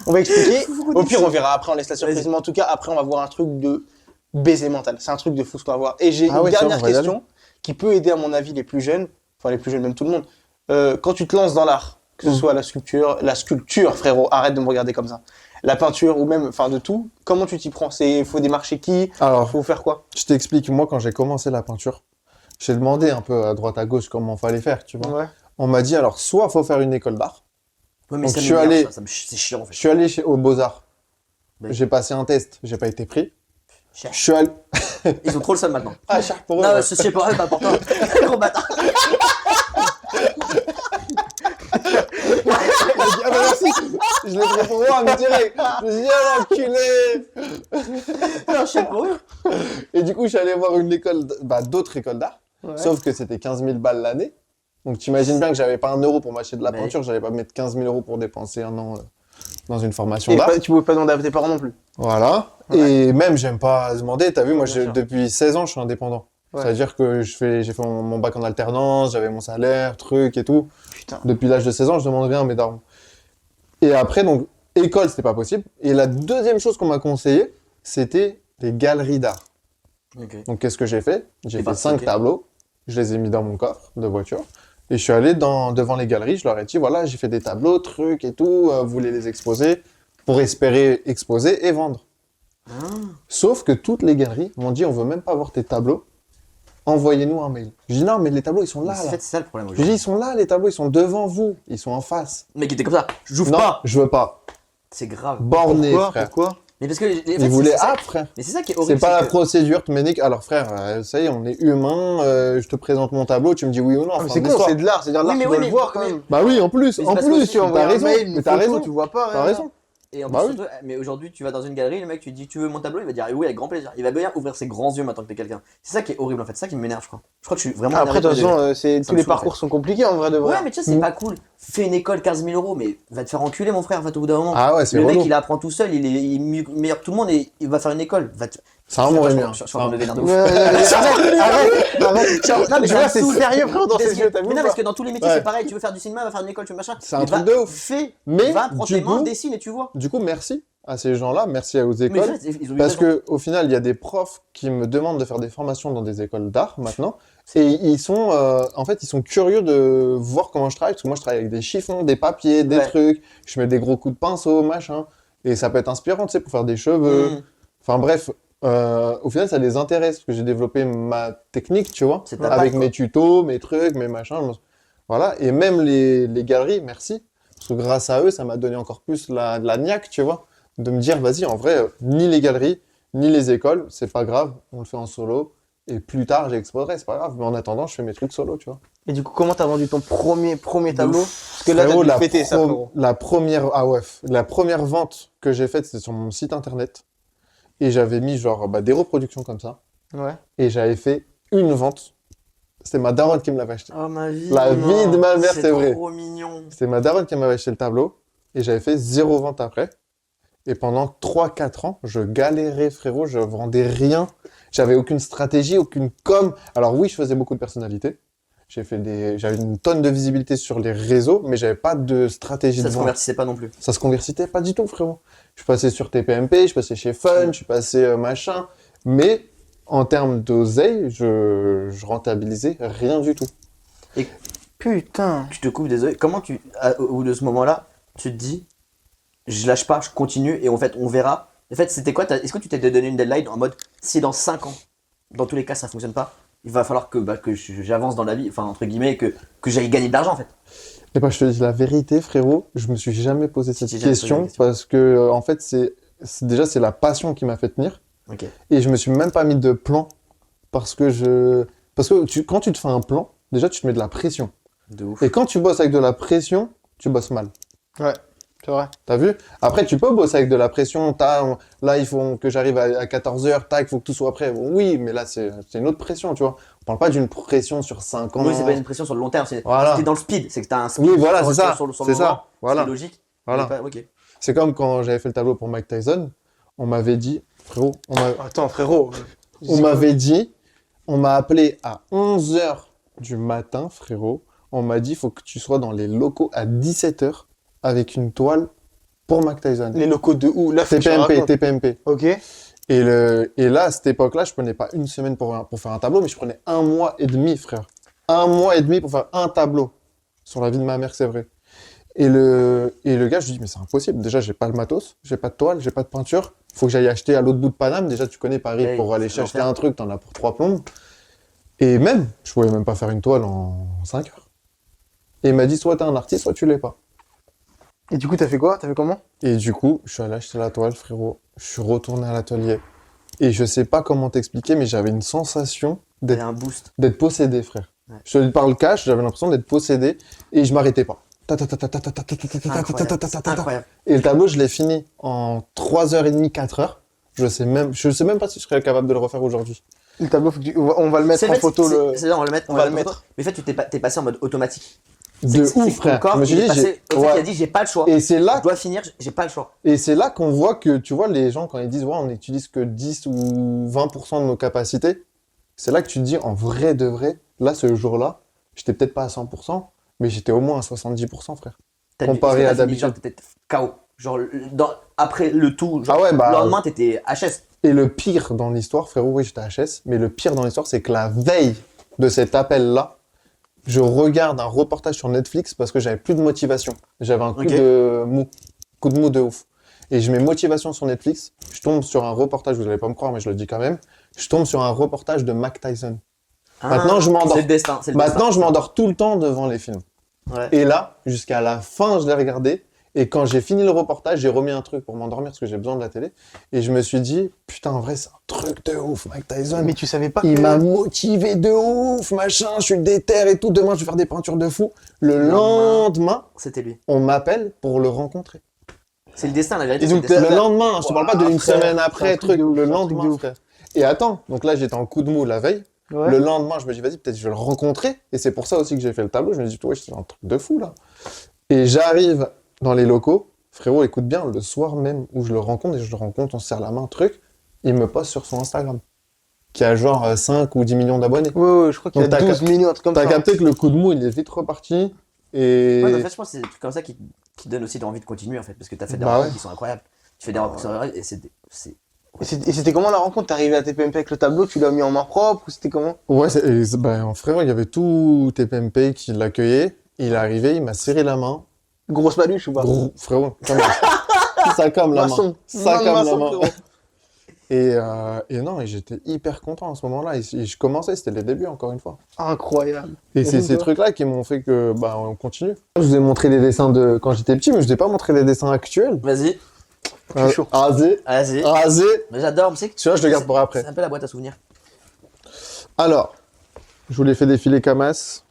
On va expliquer. Au pire, on verra après, on laisse la surprise. Vas-y. Mais en tout cas, après, on va voir un truc de baiser mental. C'est un truc de fou ce qu'on va voir. Et j'ai Ah une ouais, tiens, dernière on va y question qui peut aider, à mon avis, les plus jeunes. Enfin, les plus jeunes, même tout le monde. Quand tu te lances dans l'art, que ce soit la sculpture, frérot, arrête de me regarder comme ça. La peinture ou même, enfin, de tout. Comment tu t'y prends? Faut démarcher qui? Alors, Faut faire quoi? je t'explique. Moi, quand j'ai commencé la peinture, j'ai demandé un peu à droite à gauche comment fallait faire, tu vois. Ouais. On m'a dit alors, soit faut faire une école d'art. Ouais, mais Donc, ça je suis m'énerve, allé- ça c'est chiant en fait. Je suis allé aux Beaux-Arts. Oui. J'ai passé un test, j'ai pas été pris. Cher. Je suis allé. Ils ont trop le seum maintenant. Ah, cher pour eux. Non, ouais. je sais pas, c'est pas important. Gros bâtard. J'ai dit, ah bah merci. Je l'ai pris pour moi, mais direct. Je me suis dit, ah l'enculé. Non, je sais pour eux. Et du coup, je suis allé voir une école, d'autres écoles d'art. Ouais. Sauf que c'était 15 000 balles l'année. Donc t'imagines bien que j'avais pas 1 euro pour m'acheter de la Mais- peinture, j'allais pas mettre 15 000 euros pour dépenser 1 an dans une formation Et d'art. tu pouvais pas demander à tes parents non plus. Voilà. Et même, j'aime pas demander. T'as vu, moi, Bien sûr. depuis 16 ans, je suis indépendant. Ouais. C'est-à-dire que j'ai fait mon bac en alternance, j'avais mon salaire, truc et tout. Putain. Depuis l'âge de 16 ans, je demande rien à mes darons. Et après, donc, école, c'était pas possible. Et la deuxième chose qu'on m'a conseillé, c'était les galeries d'art. Ok. Donc, qu'est-ce que j'ai fait? J'ai T'es fait parti, 5 ok. tableaux. Je les ai mis dans mon coffre de voiture. Et je suis allé devant les galeries, je leur ai dit, voilà, j'ai fait des tableaux, trucs et tout, vous voulez les exposer pour espérer exposer et vendre. Sauf que toutes les galeries m'ont dit, on veut même pas voir tes tableaux, envoyez-nous un mail. Je dis, non, mais les tableaux, ils sont là, En là. fait, c'est ça le problème Je dis, aujourd'hui. ils sont là, les tableaux, ils sont devant vous, ils sont en face. Le mec était comme ça, j'ouvre Non, pas. je veux pas. C'est grave. Borné, Pourquoi frère. Pourquoi Mais parce que en fait, Ils voulaient c'est ça- app, frère. Mais c'est ça qui est C'est horrible. pas la que- procédure, tu m'éniques. Alors frère, ça y est, on est humain, je te présente mon tableau, tu me dis oui ou non. Ah, mais fin c'est de con, l'histoire. c'est de l'art, c'est-à-dire Oui, l'art, mais tu oui, dois mais- le voir quand mais- même. Bah oui, en plus, Mais c'est parce que aussi, Tu envoies t'as un raison, mail, une mais t'as photo, raison, tu vois pas. t'as raison. Et en Bah plus, oui. surtout, mais aujourd'hui, tu vas dans une galerie, le mec, tu dis, tu veux mon tableau, il va dire oui, avec grand plaisir. Il va bien ouvrir ses grands yeux maintenant que t'es quelqu'un. C'est ça qui est horrible en fait, c'est ça qui m'énerve, je crois. Je crois que je suis vraiment. Après, de toute énervé façon, de- c'est- Ça tous me les saoule, en parcours sont compliqués en vrai de vrai. Ouais, mais tu sais, c'est pas cool. Fais une école 15 000 euros, mais va te faire enculer, mon frère, en fait, au bout d'un moment. Ah ouais, c'est Le mec, relou. il apprend tout seul, il est meilleur que tout le monde et il va faire une école. Va te... Ça va, mon Rémi. hein. Je suis en train de me vénérer de ouf. Arrête. Non, mais Tu ça vois, me c'est saoule. sérieux, frère, dans Parce ses que- yeux, t'as vu mais ou non, pas parce que dans tous les métiers, Ouais. c'est pareil. Tu veux faire du cinéma, va faire une école, tu veux machin. C'est un Mais truc va, de ouf. Fais, Mais va, prends du tes mains, coup, dessine et tu vois. du coup, merci à ces gens-là, merci aux Mais écoles. ils ont eu Parce raison. que au final, il y a des profs qui me demandent de faire des formations dans des écoles d'art maintenant, et ils sont, en fait, ils sont curieux de voir comment je travaille, parce que moi, je travaille avec des chiffons, des papiers, des Ouais. trucs, je mets des gros coups de pinceau, machin, et ça peut être inspirant, tu sais, pour faire des cheveux. Mmh. Enfin bref, au final, ça les intéresse, parce que j'ai développé ma technique, tu vois, C'est ta avec patte, quoi. mes tutos, mes trucs, mes machins, voilà, et même les galeries, merci, parce que grâce à eux, ça m'a donné encore plus de la niaque, tu vois, de me dire, vas-y, en vrai, ni les galeries, ni les écoles, c'est pas grave, on le fait en solo, et plus tard, j'exposerai, c'est pas grave, mais en attendant, je fais mes trucs solo, tu vois. Et du coup, comment t'as vendu ton premier tableau? Parce que là, Frérot, t'as dû fêter ça, frérot. la première, ah ouais, la première vente que j'ai faite, c'était sur mon site internet, et j'avais mis genre des reproductions comme ça, Ouais. et j'avais fait une vente. C'était ma daronne qui me l'avait acheté. Oh ma vie. La non. vie de ma mère, c'est vrai. C'est trop mignon. C'était ma daronne qui m'avait acheté le tableau, et j'avais fait 0 vente après. Et pendant 3-4 ans, je galérais, frérot, je vendais rien. J'avais aucune stratégie, aucune com. Alors oui, je faisais beaucoup de personnalités. J'avais une tonne de visibilité sur les réseaux, mais j'avais pas de stratégie Ça de se vente. convertissait pas non plus. Ça se convertissait pas du tout, frérot. Je passais sur TPMP, je passais chez Fun, je passais machin. Mais en termes d'oseille, je rentabilisais rien du tout. Putain. Tu te coupes, désolé. Comment au bout de ce moment-là, tu te dis, je lâche pas, je continue et en fait, on verra. En fait, c'était quoi est-ce que tu t'es donné une deadline en mode, si dans 5 ans, dans tous les cas, ça fonctionne pas, il va falloir que j'avance dans la vie, enfin, entre guillemets, que j'aille gagner de l'argent en fait. Et bah, je te dis la vérité, frérot, je me suis jamais posé cette t'es jamais posé la question question. parce que, en fait, déjà, c'est la passion qui m'a fait tenir. Ok. Et je me suis même pas mis de plan parce que quand tu te fais un plan, déjà, tu te mets de la pression. De ouf. Et quand tu bosses avec de la pression, tu bosses mal. Ouais, c'est vrai. T'as vu? Après, tu peux bosser avec de la pression. Là, il faut que j'arrive à 14h, tac, il faut que tout soit prêt. Bon, oui, mais là, c'est une autre pression, tu vois. On parle pas d'une pression sur 5 ans. Oui, c'est pas une pression sur le long terme, c'est Voilà. t'es dans le speed, c'est que t'as un speed. Oui, voilà, sur- c'est ça. sur le C'est ça. moment, Voilà. C'est logique. Voilà. Mais pas- ok. C'est comme quand j'avais fait le tableau pour Mike Tyson. On m'avait dit, frérot, Attends, frérot. on m'avait dit, on m'a appelé à 11h du matin, frérot. On m'a dit, il faut que tu sois dans les locaux à 17h avec une toile pour Mike Tyson. Les locaux de où? Là, faut que tu TPMP, racontes. TPMP. Ok. Et là, à cette époque-là, je prenais pas une semaine pour faire un tableau, mais je prenais 1 mois et demi, frère. 1 mois et demi pour faire un tableau. Sur la vie de ma mère, c'est vrai. Et le gars, je lui dis, mais c'est impossible. Déjà, j'ai pas le matos, j'ai pas de toile, j'ai pas de peinture. Faut que j'aille acheter à l'autre bout de Paname. Déjà, tu connais Paris, Ouais, pour aller c'est chercher l'enfer. un truc, t'en as pour 3 plombes. Et même, je pouvais même pas faire une toile en 5 heures. Et il m'a dit, soit t'es un artiste, soit tu l'es pas. Et du coup, t'as fait quoi? T'as fait comment? Et du coup, je suis allé acheter la toile, frérot. Je suis retourné à l'atelier. Et je sais pas comment t'expliquer, mais j'avais une sensation Il y a un boost. d'être possédé, frère. Ouais. Je te parle cash, j'avais l'impression d'être possédé et je m'arrêtais pas. Incroyable. Incroyable. Et le tableau, je l'ai fini en 3h30, 4h. Je sais même pas si je serais capable de le refaire aujourd'hui. Le tableau, on va le mettre C'est en fait, photo. c'est ça, on va le mettre. on va le mettre en mettre. photo. Mais en fait, t'es passé en mode automatique. De C'est que ouf, ton frère. corps, Je me suis il est dit, passé- en fait, ouais. il a dit, j'ai pas le choix. Et c'est là, Je dois finir, j'ai pas le choix. qu'on voit que, tu vois, les gens, quand ils disent, ouais, on n'utilise que 10 ou 20% de nos capacités, c'est là que tu te dis, en vrai de vrai, là, ce jour-là, j'étais peut-être pas à 100%, mais j'étais au moins à 70%, frère. Comparé à d'habitude. Genre, t'étais KO. Genre, après le tout, genre, Ah ouais, bah- le lendemain, t'étais HS. Et le pire dans l'histoire, frérot, oui, j'étais HS, mais le pire dans l'histoire, c'est que la veille de cet appel-là, je regarde un reportage sur Netflix parce que j'avais plus de motivation. J'avais un coup Ok. de mou. Coup de mou de ouf. Et je mets motivation sur Netflix. Je tombe sur un reportage, vous allez pas me croire, mais je le dis quand même. Je tombe sur un reportage de Mike Tyson. Maintenant, je m'endors. C'est le destin. C'est le Maintenant, destin. je m'endors tout le temps devant les films. Ouais. Et là, jusqu'à la fin, je l'ai regardé. Et quand j'ai fini le reportage, j'ai remis un truc pour m'endormir parce que j'ai besoin de la télé. Et je me suis dit, putain, en vrai, c'est un truc de ouf, Mike Tyson. Mais tu savais pas Il que... m'a motivé de ouf, machin, je suis déter et tout. Demain, je vais faire des peintures de fou. Le lendemain, C'était lui. on m'appelle pour le rencontrer. C'est le destin, la vérité. Et c'est donc, le destin. Le lendemain, je te parle pas d'une frère, semaine c'est après, un truc truc, de ouf, le c'est un truc de lendemain, ouf. frère. Et attends, donc là, j'étais en coup de mou la veille. Ouais. Le lendemain, je me dis, vas-y, peut-être je vais le rencontrer. Et c'est pour ça aussi que j'ai fait le tableau. Je me dis, ouais, c'est un truc de fou, là. Et j'arrive dans les locaux. Frérot, écoute bien, le soir même où je le rencontre, et je le rencontre, on se serre la main, truc, il me poste sur son Instagram, qui a genre 5 ou 10 millions d'abonnés. Ouais, je crois qu'il y a Donc, t'as 12 millions, un truc comme T'as ça. capté que le coup de mou, il est vite reparti. Et Ouais, mais en fait, je pense que c'est des trucs comme ça qui donnent aussi envie de continuer en fait, parce que t'as fait des Bah rencontres ouais. qui sont incroyables. Tu fais des rencontres qui sont incroyables et Et c'était comment la rencontre? T'es arrivé à TPMP avec le tableau, tu l'as mis en main propre ou c'était comment? ouais, bah, frérot, il y avait tout TPMP qui l'accueillait. Il est arrivé, il m'a serré la main. Grosse baluche ou pas? Gros, frérot, comme ça comme la main. Maçon. Ça Non, comme la maçon, main. frérot. Et non, et j'étais hyper content à ce moment-là. Et je commençais, c'était les débuts encore une fois. Incroyable. Et c'est ces trucs-là qui m'ont fait que bah on continue. Je vous ai montré les dessins de quand j'étais petit, mais je t'ai pas montré les dessins actuels. Vas-y, Je suis chaud. Rasé, vas-y. rasé. Mais j'adore, tu sais que Celui-là, je le garde pour après. c'est un peu la boîte à souvenirs. Alors, je vous l'ai fait défiler Kamas.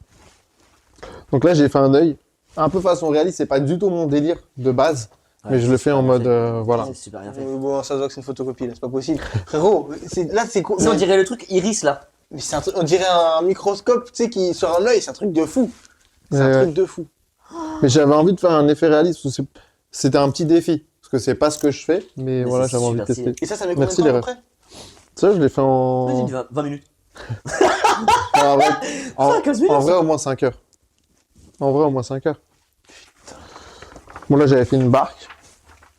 Donc là, j'ai fait un œil. Un peu façon réaliste, c'est pas du tout mon délire de base. Ouais, mais je le fais en c'est mode, super bien fait. voilà. C'est super bien fait. Bon, ça se voit que c'est une photocopie là, c'est pas possible. Frérot, là c'est quoi? Ça, on dirait le truc Iris là. Mais c'est un truc, on dirait un microscope, tu sais, qui sur un œil, c'est un truc de fou. C'est un Ouais. truc de fou. Mais j'avais envie de faire un effet réaliste. Parce que c'était un petit défi. Parce que c'est pas ce que je fais. Mais voilà, c'est j'avais envie de super tester. stylé. Et ça met combien Merci, de temps les après? Ça, je l'ai fait Vas-y, en. dis 20 minutes. En vrai, Ah, 15 minutes, en vrai, au moins 5 heures. En vrai, au moins 5 heures. Bon, là, j'avais fait une barque.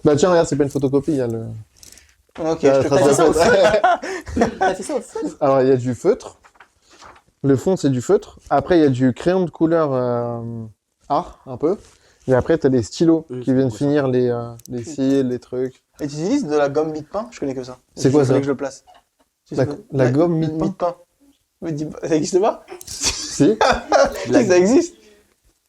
Bah, tiens, regarde, c'est pas une photocopie. Il y a le. Ok, Ah, je te ça crois. se ça au fait. T'as fait ça au feu? Alors, il y a du feutre. Le fond, c'est du feutre. Après, il y a du crayon de couleur art, un peu. Et après, t'as les stylos Oui, qui c'est viennent beau, ça. finir les cils, les trucs. Et tu utilises de la gomme mie-de-pain? Je connais que ça. C'est quoi Il fallait ça que je le place. La gomme mie-de-pain mie-de-pain. Mais ça existe pas? Si. Ça existe?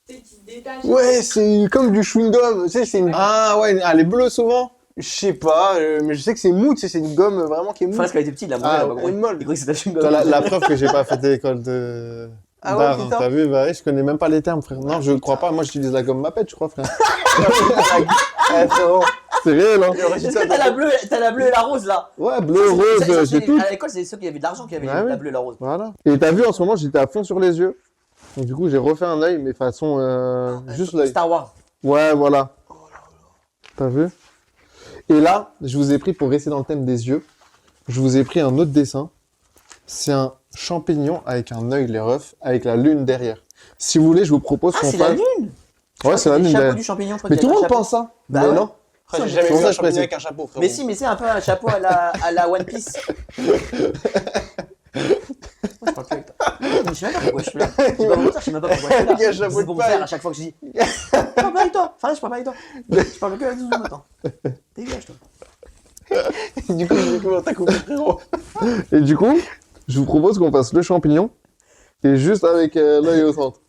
Des petites détaches. Ouais, c'est comme du chewing-gum. Tu sais, c'est une. Ah ouais, elle est bleue souvent. Je sais pas, mais je sais que c'est mou, tu sais, c'est une gomme vraiment qui est mou. Frère, quand il était petit, il a mangé, Ah, il a pas Elle est compris. molle. Il croyait que c'était la chewing-gum. Toi, la preuve que j'ai pas fait d'école de Ah ouais, d'art, hein, putain. t'as vu, bah ouais, je connais même pas les termes, frère. Non, je crois pas. Moi, j'utilise la gomme Mapette, je crois, frère. Ouais, frérot. C'est réel, hein. Est-ce que t'as la bleue et la rose là? Ouais, bleu, Ça, rose, j'ai tout. À l'école, c'est ceux qui avaient de l'argent qui avaient Ah la oui. bleue et la rose. Voilà. Et t'as vu, en ce moment, j'étais à fond sur les yeux. Donc, du coup, j'ai refait un œil, mais façon juste l'œil. Star Wars. Ouais, voilà. T'as vu? Et là, je vous ai pris, pour rester dans le thème des yeux, je vous ai pris un autre dessin. C'est un champignon avec un œil, les refs, avec la lune derrière. Si vous voulez, je vous propose Ah, qu'on c'est la fasse... lune! Ouais, c'est la lune Le chapeau derrière. du champignon, je crois Mais qu'il y tout le a monde un chapeau. pense ça. Bah Mais ouais. non. Frère, j'ai C'est jamais pour vu ça un que je champignon précise. avec un chapeau, frérot. Mais si, mais c'est un peu un chapeau à la One Piece. Moi, je parle plus avec toi. Je sais même pas pourquoi je suis là. Je sais pas pourquoi, je sais même pas pourquoi je suis là. Il y a un chapeau C'est de pour me paille. faire à chaque fois que je dis je parle pas avec toi. Enfin, je parle pas avec toi. Je parle que avec Zouzou maintenant. Dégage, toi. Du coup, je vais comment t'as coupé, frérot. Et du coup, je vous propose qu'on fasse le champignon et juste avec l'œil au centre.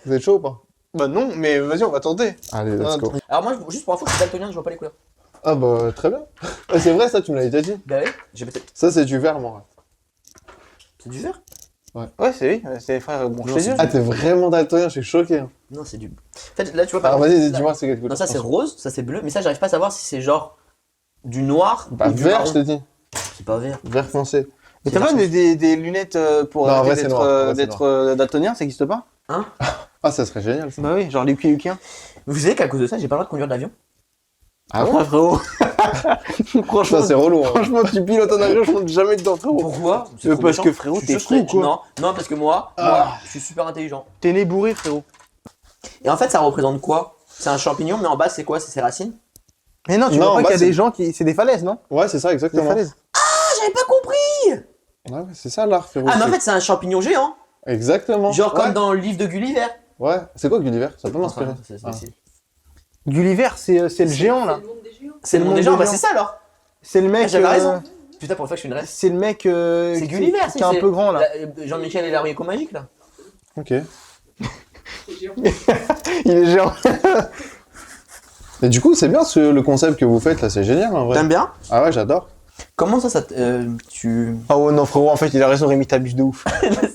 Vous êtes chaud ou pas? Bah non, mais vas-y, on va tenter. Allez, let's go. Alors, moi, juste pour info, je suis daltonien, je vois pas les couleurs. Ah bah, très bien. Ah, c'est vrai, ça, tu me l'avais déjà dit. Bah oui, j'ai peut-être. Ça, c'est du vert, moi. C'est du vert? Ouais, c'est oui, c'est les frères bon, Non, chez c'est eux. Ah, t'es vraiment daltonien, je suis choqué. Hein. Non, c'est du. En fait, là, tu vois pas. Alors, vas-y, dis-moi, c'est quelle couleur. Non, ça c'est rose, ça c'est bleu, mais ça j'arrive pas à savoir si c'est genre du noir Bah, ou du vert, marron. je t'ai dit. C'est pas vert. Vert foncé. Mais t'as pas des lunettes pour Non, en arrêter vrai, c'est d'être noir. Ouais, c'est d'être daltonien, ça existe pas? Ah, ça serait génial, ça. Bah oui, genre Lucky Luckien. Vous savez qu'à cause de ça, j'ai pas le droit de conduire d'avion. Ah ouais? Ouais, frérot. Franchement, Ça, c'est relou. Hein. franchement, tu pilotes un avion, je monte jamais dedans, frérot. Pourquoi? C'est Mais trop parce méchant. que, frérot, Je suis t'es sûr que fou, quoi. Non, non, parce que moi, je suis super intelligent. T'es né bourré, frérot. Et en fait, ça représente quoi? C'est un champignon, mais en bas, c'est quoi? C'est ses racines? Mais non, tu Non, vois pas bah, qu'il y a c'est- des gens qui. C'est des falaises, non? Ouais, c'est ça, Des exactement. falaises. Ah, j'avais pas compris! Ouais, c'est ça l'art, frérot. Ah, mais en fait, c'est un champignon géant. Exactement. Genre comme Ouais. dans le livre de Gulliver. Ouais. C'est quoi Gulliver? Ça peut m'inspirer. C'est Ah. Gulliver, c'est le géant là. C'est le monde des géants. C'est le monde des gens, bah c'est ça alors. C'est le mec. Ah, j'avais raison. Putain, pour une fois que je suis une rêve. C'est le mec. C'est Gulliver, qui est un c'est- peu grand là. Jean-Michel et l'Ariéco magique là. Ok. C'est géant. Il est géant. Mais du coup, c'est bien le concept que vous faites là, c'est génial en vrai. T'aimes bien? Ah ouais, j'adore. Comment ça, tu. Ah ouais, non, frérot, en fait, il a raison, Rémi, t'abuses de ouf.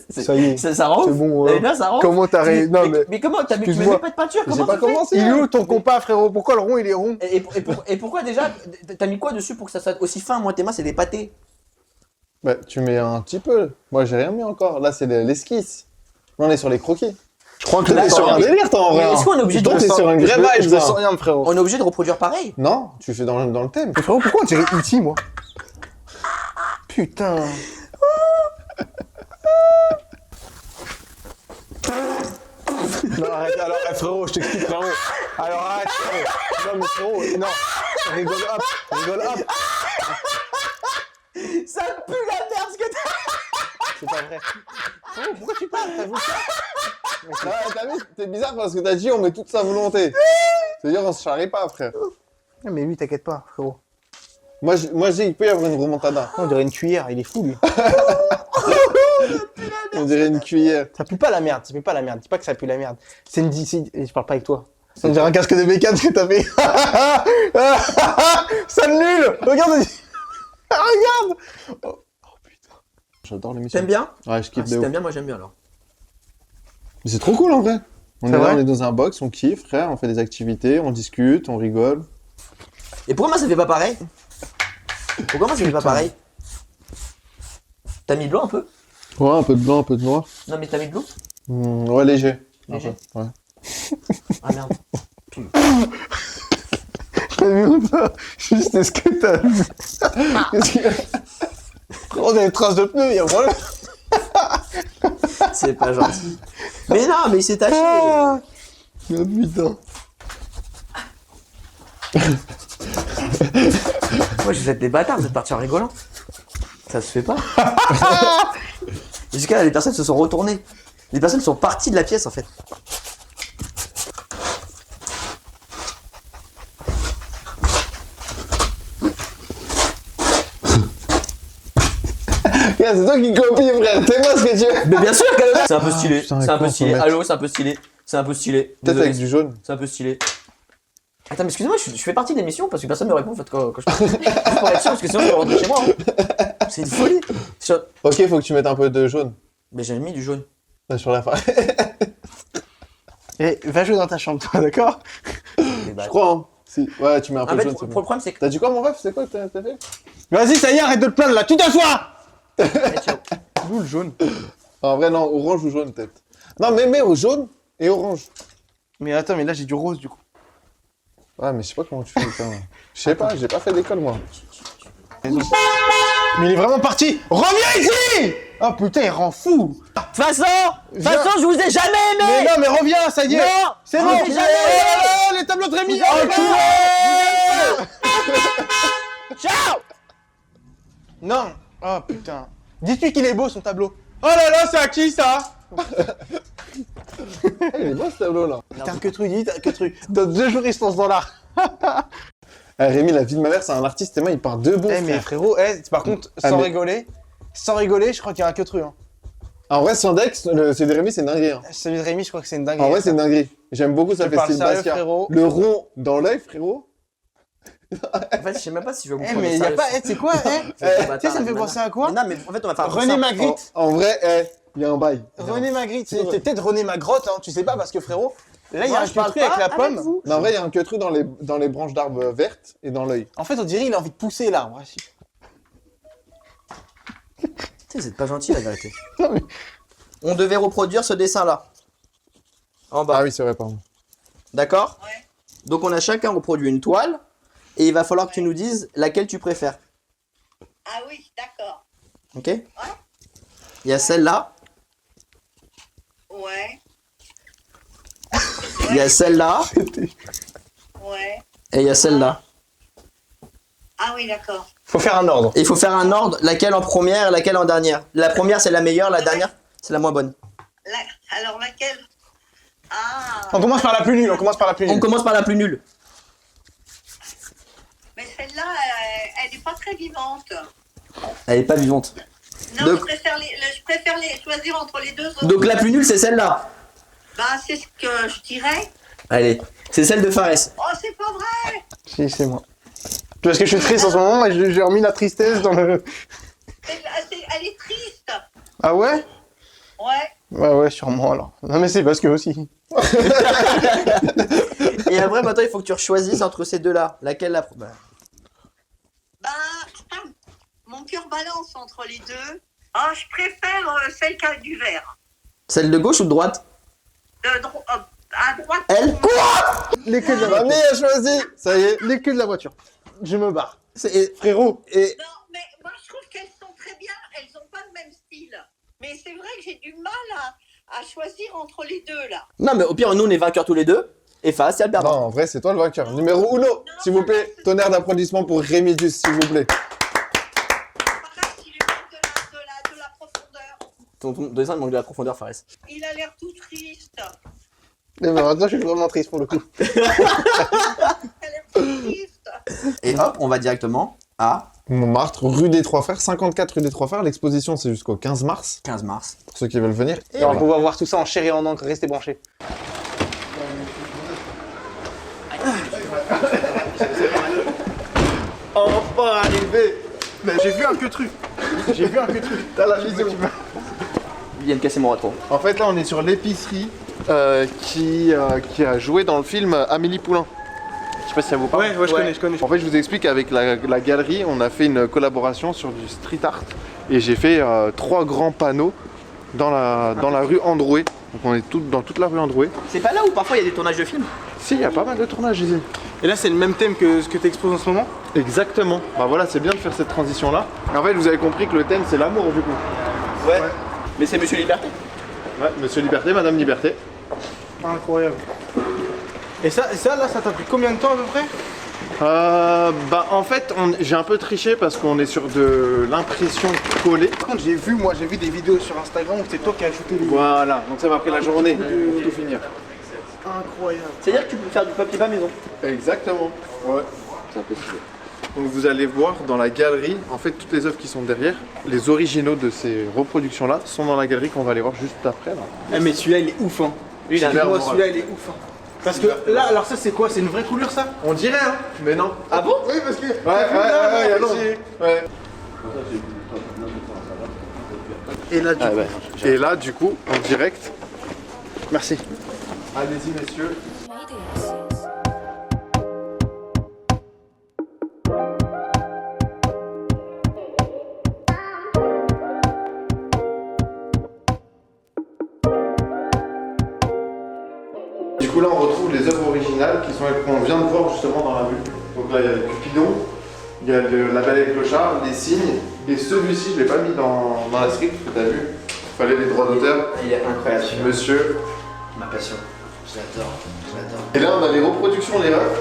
C'est- Ça y est. Ça rend C'est ouf. bon. T'as vu là, ça rend ouf. Comment t'as Non, mais. comment tu mets excuse-moi. pas de peinture? J'ai Comment pas tu fais commencé. Il est hein. où ton compas, frérot? Pourquoi le rond, il est rond? Et pourquoi déjà t'as mis quoi dessus pour que ça soit aussi fin? Moi, tes mains, c'est des pâtés. Bah, tu mets un petit peu. Moi, j'ai rien mis encore. Là, c'est l'esquisse. Là, on est sur les croquis. Je crois que T'es sur un délire, toi, en Mais vrai. est-ce qu'on est obligé de Toi, t'es sur un Je vrai me vibe, sens là. rien, frérot. On est obligé de reproduire pareil. Non, tu fais dans le thème. Mais frérot, pourquoi on dirait E.T., moi? Putain. Non, arrête, alors, frérot, je t'explique, frérot. Alors, arrête, frérot. Non, mais frérot, non. Rigole hop, rigole hop. Ça pue la merde ce que t'as. C'est pas vrai. Frérot, pourquoi tu parles? T'as vu ça? Ouais, t'as vu, c'est bizarre parce que t'as dit on met toute sa volonté. C'est-à-dire on se charrie pas, frère. Non, mais lui, t'inquiète pas, frérot. Moi, je dis il peut y avoir une remontada. On dirait une cuillère, il est fou, lui. On dirait une cuillère. Ça pue pas la merde, ça pue pas la merde. Dis pas que ça pue la merde. C'est une. Je parle pas avec toi. Ça me dirait un casque de bécane que t'as fait. Ça nul. Regarde. Regarde. Oh putain. J'adore l'émission. T'aimes bien? Ouais, je kiffe Si de ouf. t'aimes bien, moi j'aime bien alors. Mais c'est trop cool en vrai. On est C'est là, vrai on est dans un box, on kiffe, frère, on fait des activités, on discute, on rigole. Et pourquoi moi ça fait pas pareil? Pourquoi moi ça fait pas pareil? T'as mis de l'eau un peu? Ouais, un peu de blanc, un peu de noir. Non mais t'as mis de l'eau? Ouais, léger. Léger. Un peu, Ouais. Ah merde. T'as vu ça? Juste ce que t'as vu. Qu'est-ce qu'il y a On a des traces de pneus, y'a problème. C'est pas gentil. Mais non, mais il s'est taché. Ah putain. Moi je vous êtes des bâtards, vous êtes partis en rigolant. Ça se fait pas. Jusqu'à là, les personnes se sont retournées. Les personnes sont parties de la pièce en fait. Yeah, c'est toi qui copie, frère. C'est moi ce que tu veux. Mais bien sûr que c'est un peu stylé. putain, C'est un peu con, stylé. ce mec. Allô, c'est un peu stylé. C'est un peu stylé. Peut-être Désolé, avec du jaune. c'est un peu stylé. Attends, mais excusez-moi, je fais partie de l'émission parce que personne ne me répond en fait quand je parle. Juste pour être sûr, parce que sinon je vais rentrer chez moi. Hein. C'est une folie. Ok, faut que tu mettes un peu de jaune. Mais j'ai mis du jaune. Là, sur la fin. Eh, va jouer dans ta chambre, toi, d'accord? Je crois, hein. Si. Ouais, tu mets un peu En de fait, jaune, pour c'est le bon. problème, c'est que. T'as dit quoi, mon ref? C'est quoi que t'as fait? Vas-y, ça y est, arrête de te plaindre là, tu t'assois! Eh, ciao. D'où le jaune? En vrai, non, orange ou jaune, peut-être. Non, mais au jaune et orange. Mais attends, mais là j'ai du rose du coup. Ouais, mais je sais pas comment tu fais, putain. Je sais pas, j'ai pas fait d'école, moi. Mais il est vraiment parti! Reviens ici! Oh putain, il rend fou! De toute façon, je vous ai jamais aimé. Mais non, mais reviens, ça y est! Non, C'est je bon! vous ai jamais Oh, les tableaux de Rémi! Vous avez Enculé! Ciao. Non! Oh putain! Dis-lui qu'il est beau son tableau! Oh là là, c'est à qui ça? Il est beau ce tableau là. T'as que truc, dis, t'as que truc. Dans 2 jours, il se lance dans l'art. Rémi, la vie de ma mère, c'est un artiste et moi, il part de bon. Eh, mais frérot, par contre, Ah, sans mais- rigoler, je crois qu'il y a un que truc. Hein. En vrai, Sandex, c'est de Rémi, c'est une dinguerie. Hein. Celui de Rémi, je crois que c'est une dinguerie. En vrai, c'est une dinguerie. J'aime beaucoup, ça Tu fait parles style sérieux, Basquiat. frérot? Le rond dans l'œil, frérot. En fait, je sais même pas si je vais vous Eh, prendre mais au y a sérieux. pas. Eh, c'est quoi, eh? C'est Tu sais, ça me fait penser à quoi? Mais non, mais en fait, on va faire un René truc Magritte. En vrai, il y a un bail. René Magritte, C'est vrai. c'est peut-être René Magrotte, hein, tu sais pas, parce que frérot, là, il y Moi, a un je parle truc avec pas la avec pomme. vous. Non, en vrai, il y a un queutru dans les branches d'arbres vertes et dans l'œil. En fait, on dirait qu'il a envie de pousser l'arbre. Ouais, si. Tu sais, c'est pas gentil la vérité. Non, mais- On devait reproduire ce dessin-là. En bas. Ah oui, c'est vrai, pardon. D'accord? Ouais. Donc on a chacun reproduit une toile et il va falloir que tu nous dises laquelle tu préfères. Ah oui, d'accord. Ok? Il y a celle-là, Ouais, il y a celle-là ouais. et il y a celle-là. Ah oui, d'accord. Faut faire un ordre. Et il faut faire un ordre, laquelle en première et laquelle en dernière. La première c'est la meilleure, la dernière c'est la moins bonne. Alors laquelle? Ah. On commence par la plus nulle, on commence par la plus On nulle. commence par la plus nulle. Mais celle-là, elle n'est pas très vivante. Elle est pas vivante. Non, Donc- je préfère les choisir entre les deux autres. Donc la plus nulle, c'est celle-là. Bah, c'est ce que je dirais. Allez, c'est celle de Fares. Oh, c'est pas vrai. Si, c'est moi. Parce que je suis triste en ce moment et j'ai remis la tristesse dans le... Elle est triste. Ah ouais? Ouais. Ouais, sûrement alors. Non mais c'est parce que aussi. Et après, maintenant, il faut que tu choisisses entre ces deux-là. Laquelle la... Bah, Bah, mon cœur balance entre les deux. Ah, je préfère celle qui a du vert. celle de gauche ou de droite? À droite. Elle? Quoi? Les clés de la Mamie voiture. a choisi. Ça y est. Les clés de la voiture. Je me barre. C'est... Frérot. Et... Non, mais moi, je trouve qu'elles sont très bien. Elles n'ont pas le même style. Mais c'est vrai que j'ai du mal à choisir entre les deux, là. Non, mais au pire, nous, on est vainqueurs tous les deux. Et Fares, c'est le Non, perdant. en vrai, c'est toi le vainqueur. Numéro 1, s'il vous plaît. Tonnerre d'applaudissements pour Rémi Dus, s'il vous plaît. Pareil, il lui manque de la profondeur. Ton dessin, il manque de la profondeur, Fares. Il a l'air tout triste. Et ben maintenant je suis vraiment triste pour le coup. Elle est tout triste. Et hop, on va directement à Montmartre, rue des Trois Frères, 54 rue des Trois Frères. L'exposition, c'est jusqu'au 15 mars, 15 mars. pour ceux qui veulent venir. Et on va pouvoir voir tout ça en chair et en encre. Restez branchés. Enfin arrivé. Mais j'ai vu un queutru. J'ai vu un queutru. T'as la vision. Ils viennent casser mon rétro. En fait, là, on est sur l'épicerie qui a joué dans le film Amélie Poulain. Je sais pas si ça vous parle. Ouais, je connais. En fait, je vous explique, avec la galerie, on a fait une collaboration sur du street art. Et j'ai fait 3 grands panneaux dans la rue Androuet. Donc on est dans toute la rue Androuet. C'est pas là où parfois il y a des tournages de films? Si, il y a pas mal de tournages ici. Et là c'est le même thème que ce que tu exposes en ce moment? Exactement. Bah voilà, c'est bien de faire cette transition-là. En fait, vous avez compris que le thème, c'est l'amour, du coup. Ouais. Mais c'est Monsieur Liberté. Ouais, Monsieur Liberté, Madame Liberté. Incroyable. Et ça là, ça t'a pris combien de temps à peu près? Bah en fait, j'ai un peu triché parce qu'on est sur de l'impression collée. Par contre, j'ai vu des vidéos sur Instagram où c'est toi qui as ajouté les... Voilà, donc ça m'a pris la journée de tout finir. Incroyable. C'est-à-dire que tu peux faire du papier pas maison. Exactement. Ouais. C'est impossible. Donc vous allez voir dans la galerie, en fait toutes les œuvres qui sont derrière, les originaux de ces reproductions-là sont dans la galerie qu'on va aller voir juste après là. Ah mais celui-là il est ouf hein. Super Moi moral. celui-là il est ouf hein. Parce que là, alors ça c'est quoi? C'est une vraie couleur ça? On dirait hein, mais non. Ah bon? Oui parce que... Ouais, il y a long. Ouais. Et là du coup... Et là du coup, en direct, Merci. allez-y messieurs. Du coup là on retrouve les œuvres originales qu'on vient de voir justement dans la rue. Donc là il y a le Cupidon, il y a la Belle et le Clochard, les signes, et celui-ci je l'ai pas mis dans la script, parce que t'as vu, il fallait les droits d'auteur. Il est incroyable. Monsieur. Ma passion. Je l'adore. Et là on a les reproductions des refs.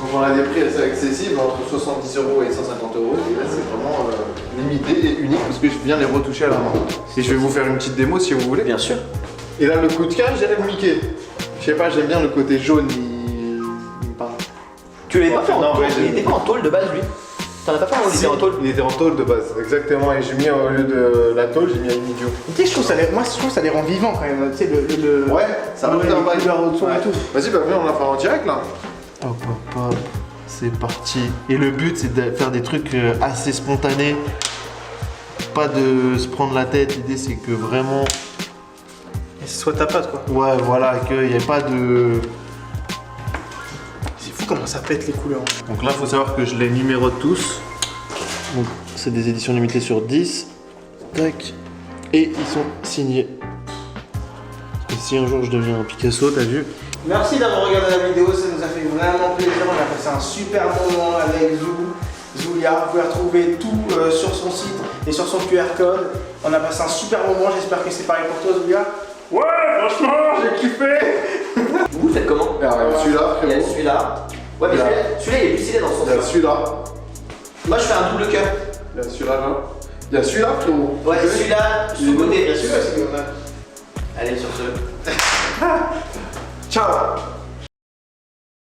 Donc on a des prix assez accessibles, entre 70 € et 150 €. Et là c'est vraiment limité et unique parce que je viens les retoucher à la main. Et je vais vous faire une petite démo si vous voulez. Bien sûr. Et là le coup de cœur, j'irais le Mickey. Je sais pas, j'aime bien le côté jaune, il me parle. Tu l'avais pas fait en Non, tôle. ouais, Il était pas en tôle de base lui. T'en as pas fait un, il était en tôle. Il était en tôle de base, exactement. Et j'ai mis au lieu de la tôle, j'ai mis un idiot. Tu sais, je trouve ça les rend vivants quand même. Tu sais, le... Ouais, ça rajoute un bail. couleurs autour et tout. Vas-y, bah viens, on la fera en direct là. Hop, hop, hop. C'est parti. Et le but, c'est de faire des trucs assez spontanés. Pas de se prendre la tête. L'idée, c'est que vraiment. Et ce soit ta patte quoi. Ouais, voilà, qu'il n'y ait pas de. C'est fou comment ça pète les couleurs. Donc là, il faut savoir que je les numérote tous. Donc, c'est des éditions limitées sur 10. Tac. Et ils sont signés. Parce que si un jour je deviens un Picasso, t'as vu? Merci d'avoir regardé la vidéo, ça nous a fait vraiment plaisir. On a passé un super moment avec Zulia. Vous pouvez retrouver tout sur son site et sur son QR code. On a passé un super moment, j'espère que c'est pareil pour toi Zulia. Ouais, franchement, j'ai kiffé. Vous le faites comment? Alors, celui-là, Il y a frérot. celui-là. Ouais, mais celui-là il est plus stylé dans son Il y a sens. celui-là. Moi je fais un double cœur. Il y a celui-là, là. Il y a celui-là, frérot. Ouais, celui-là, sous-côté. Celui-là, c'est comme ça. Allez, sur ce. Ciao.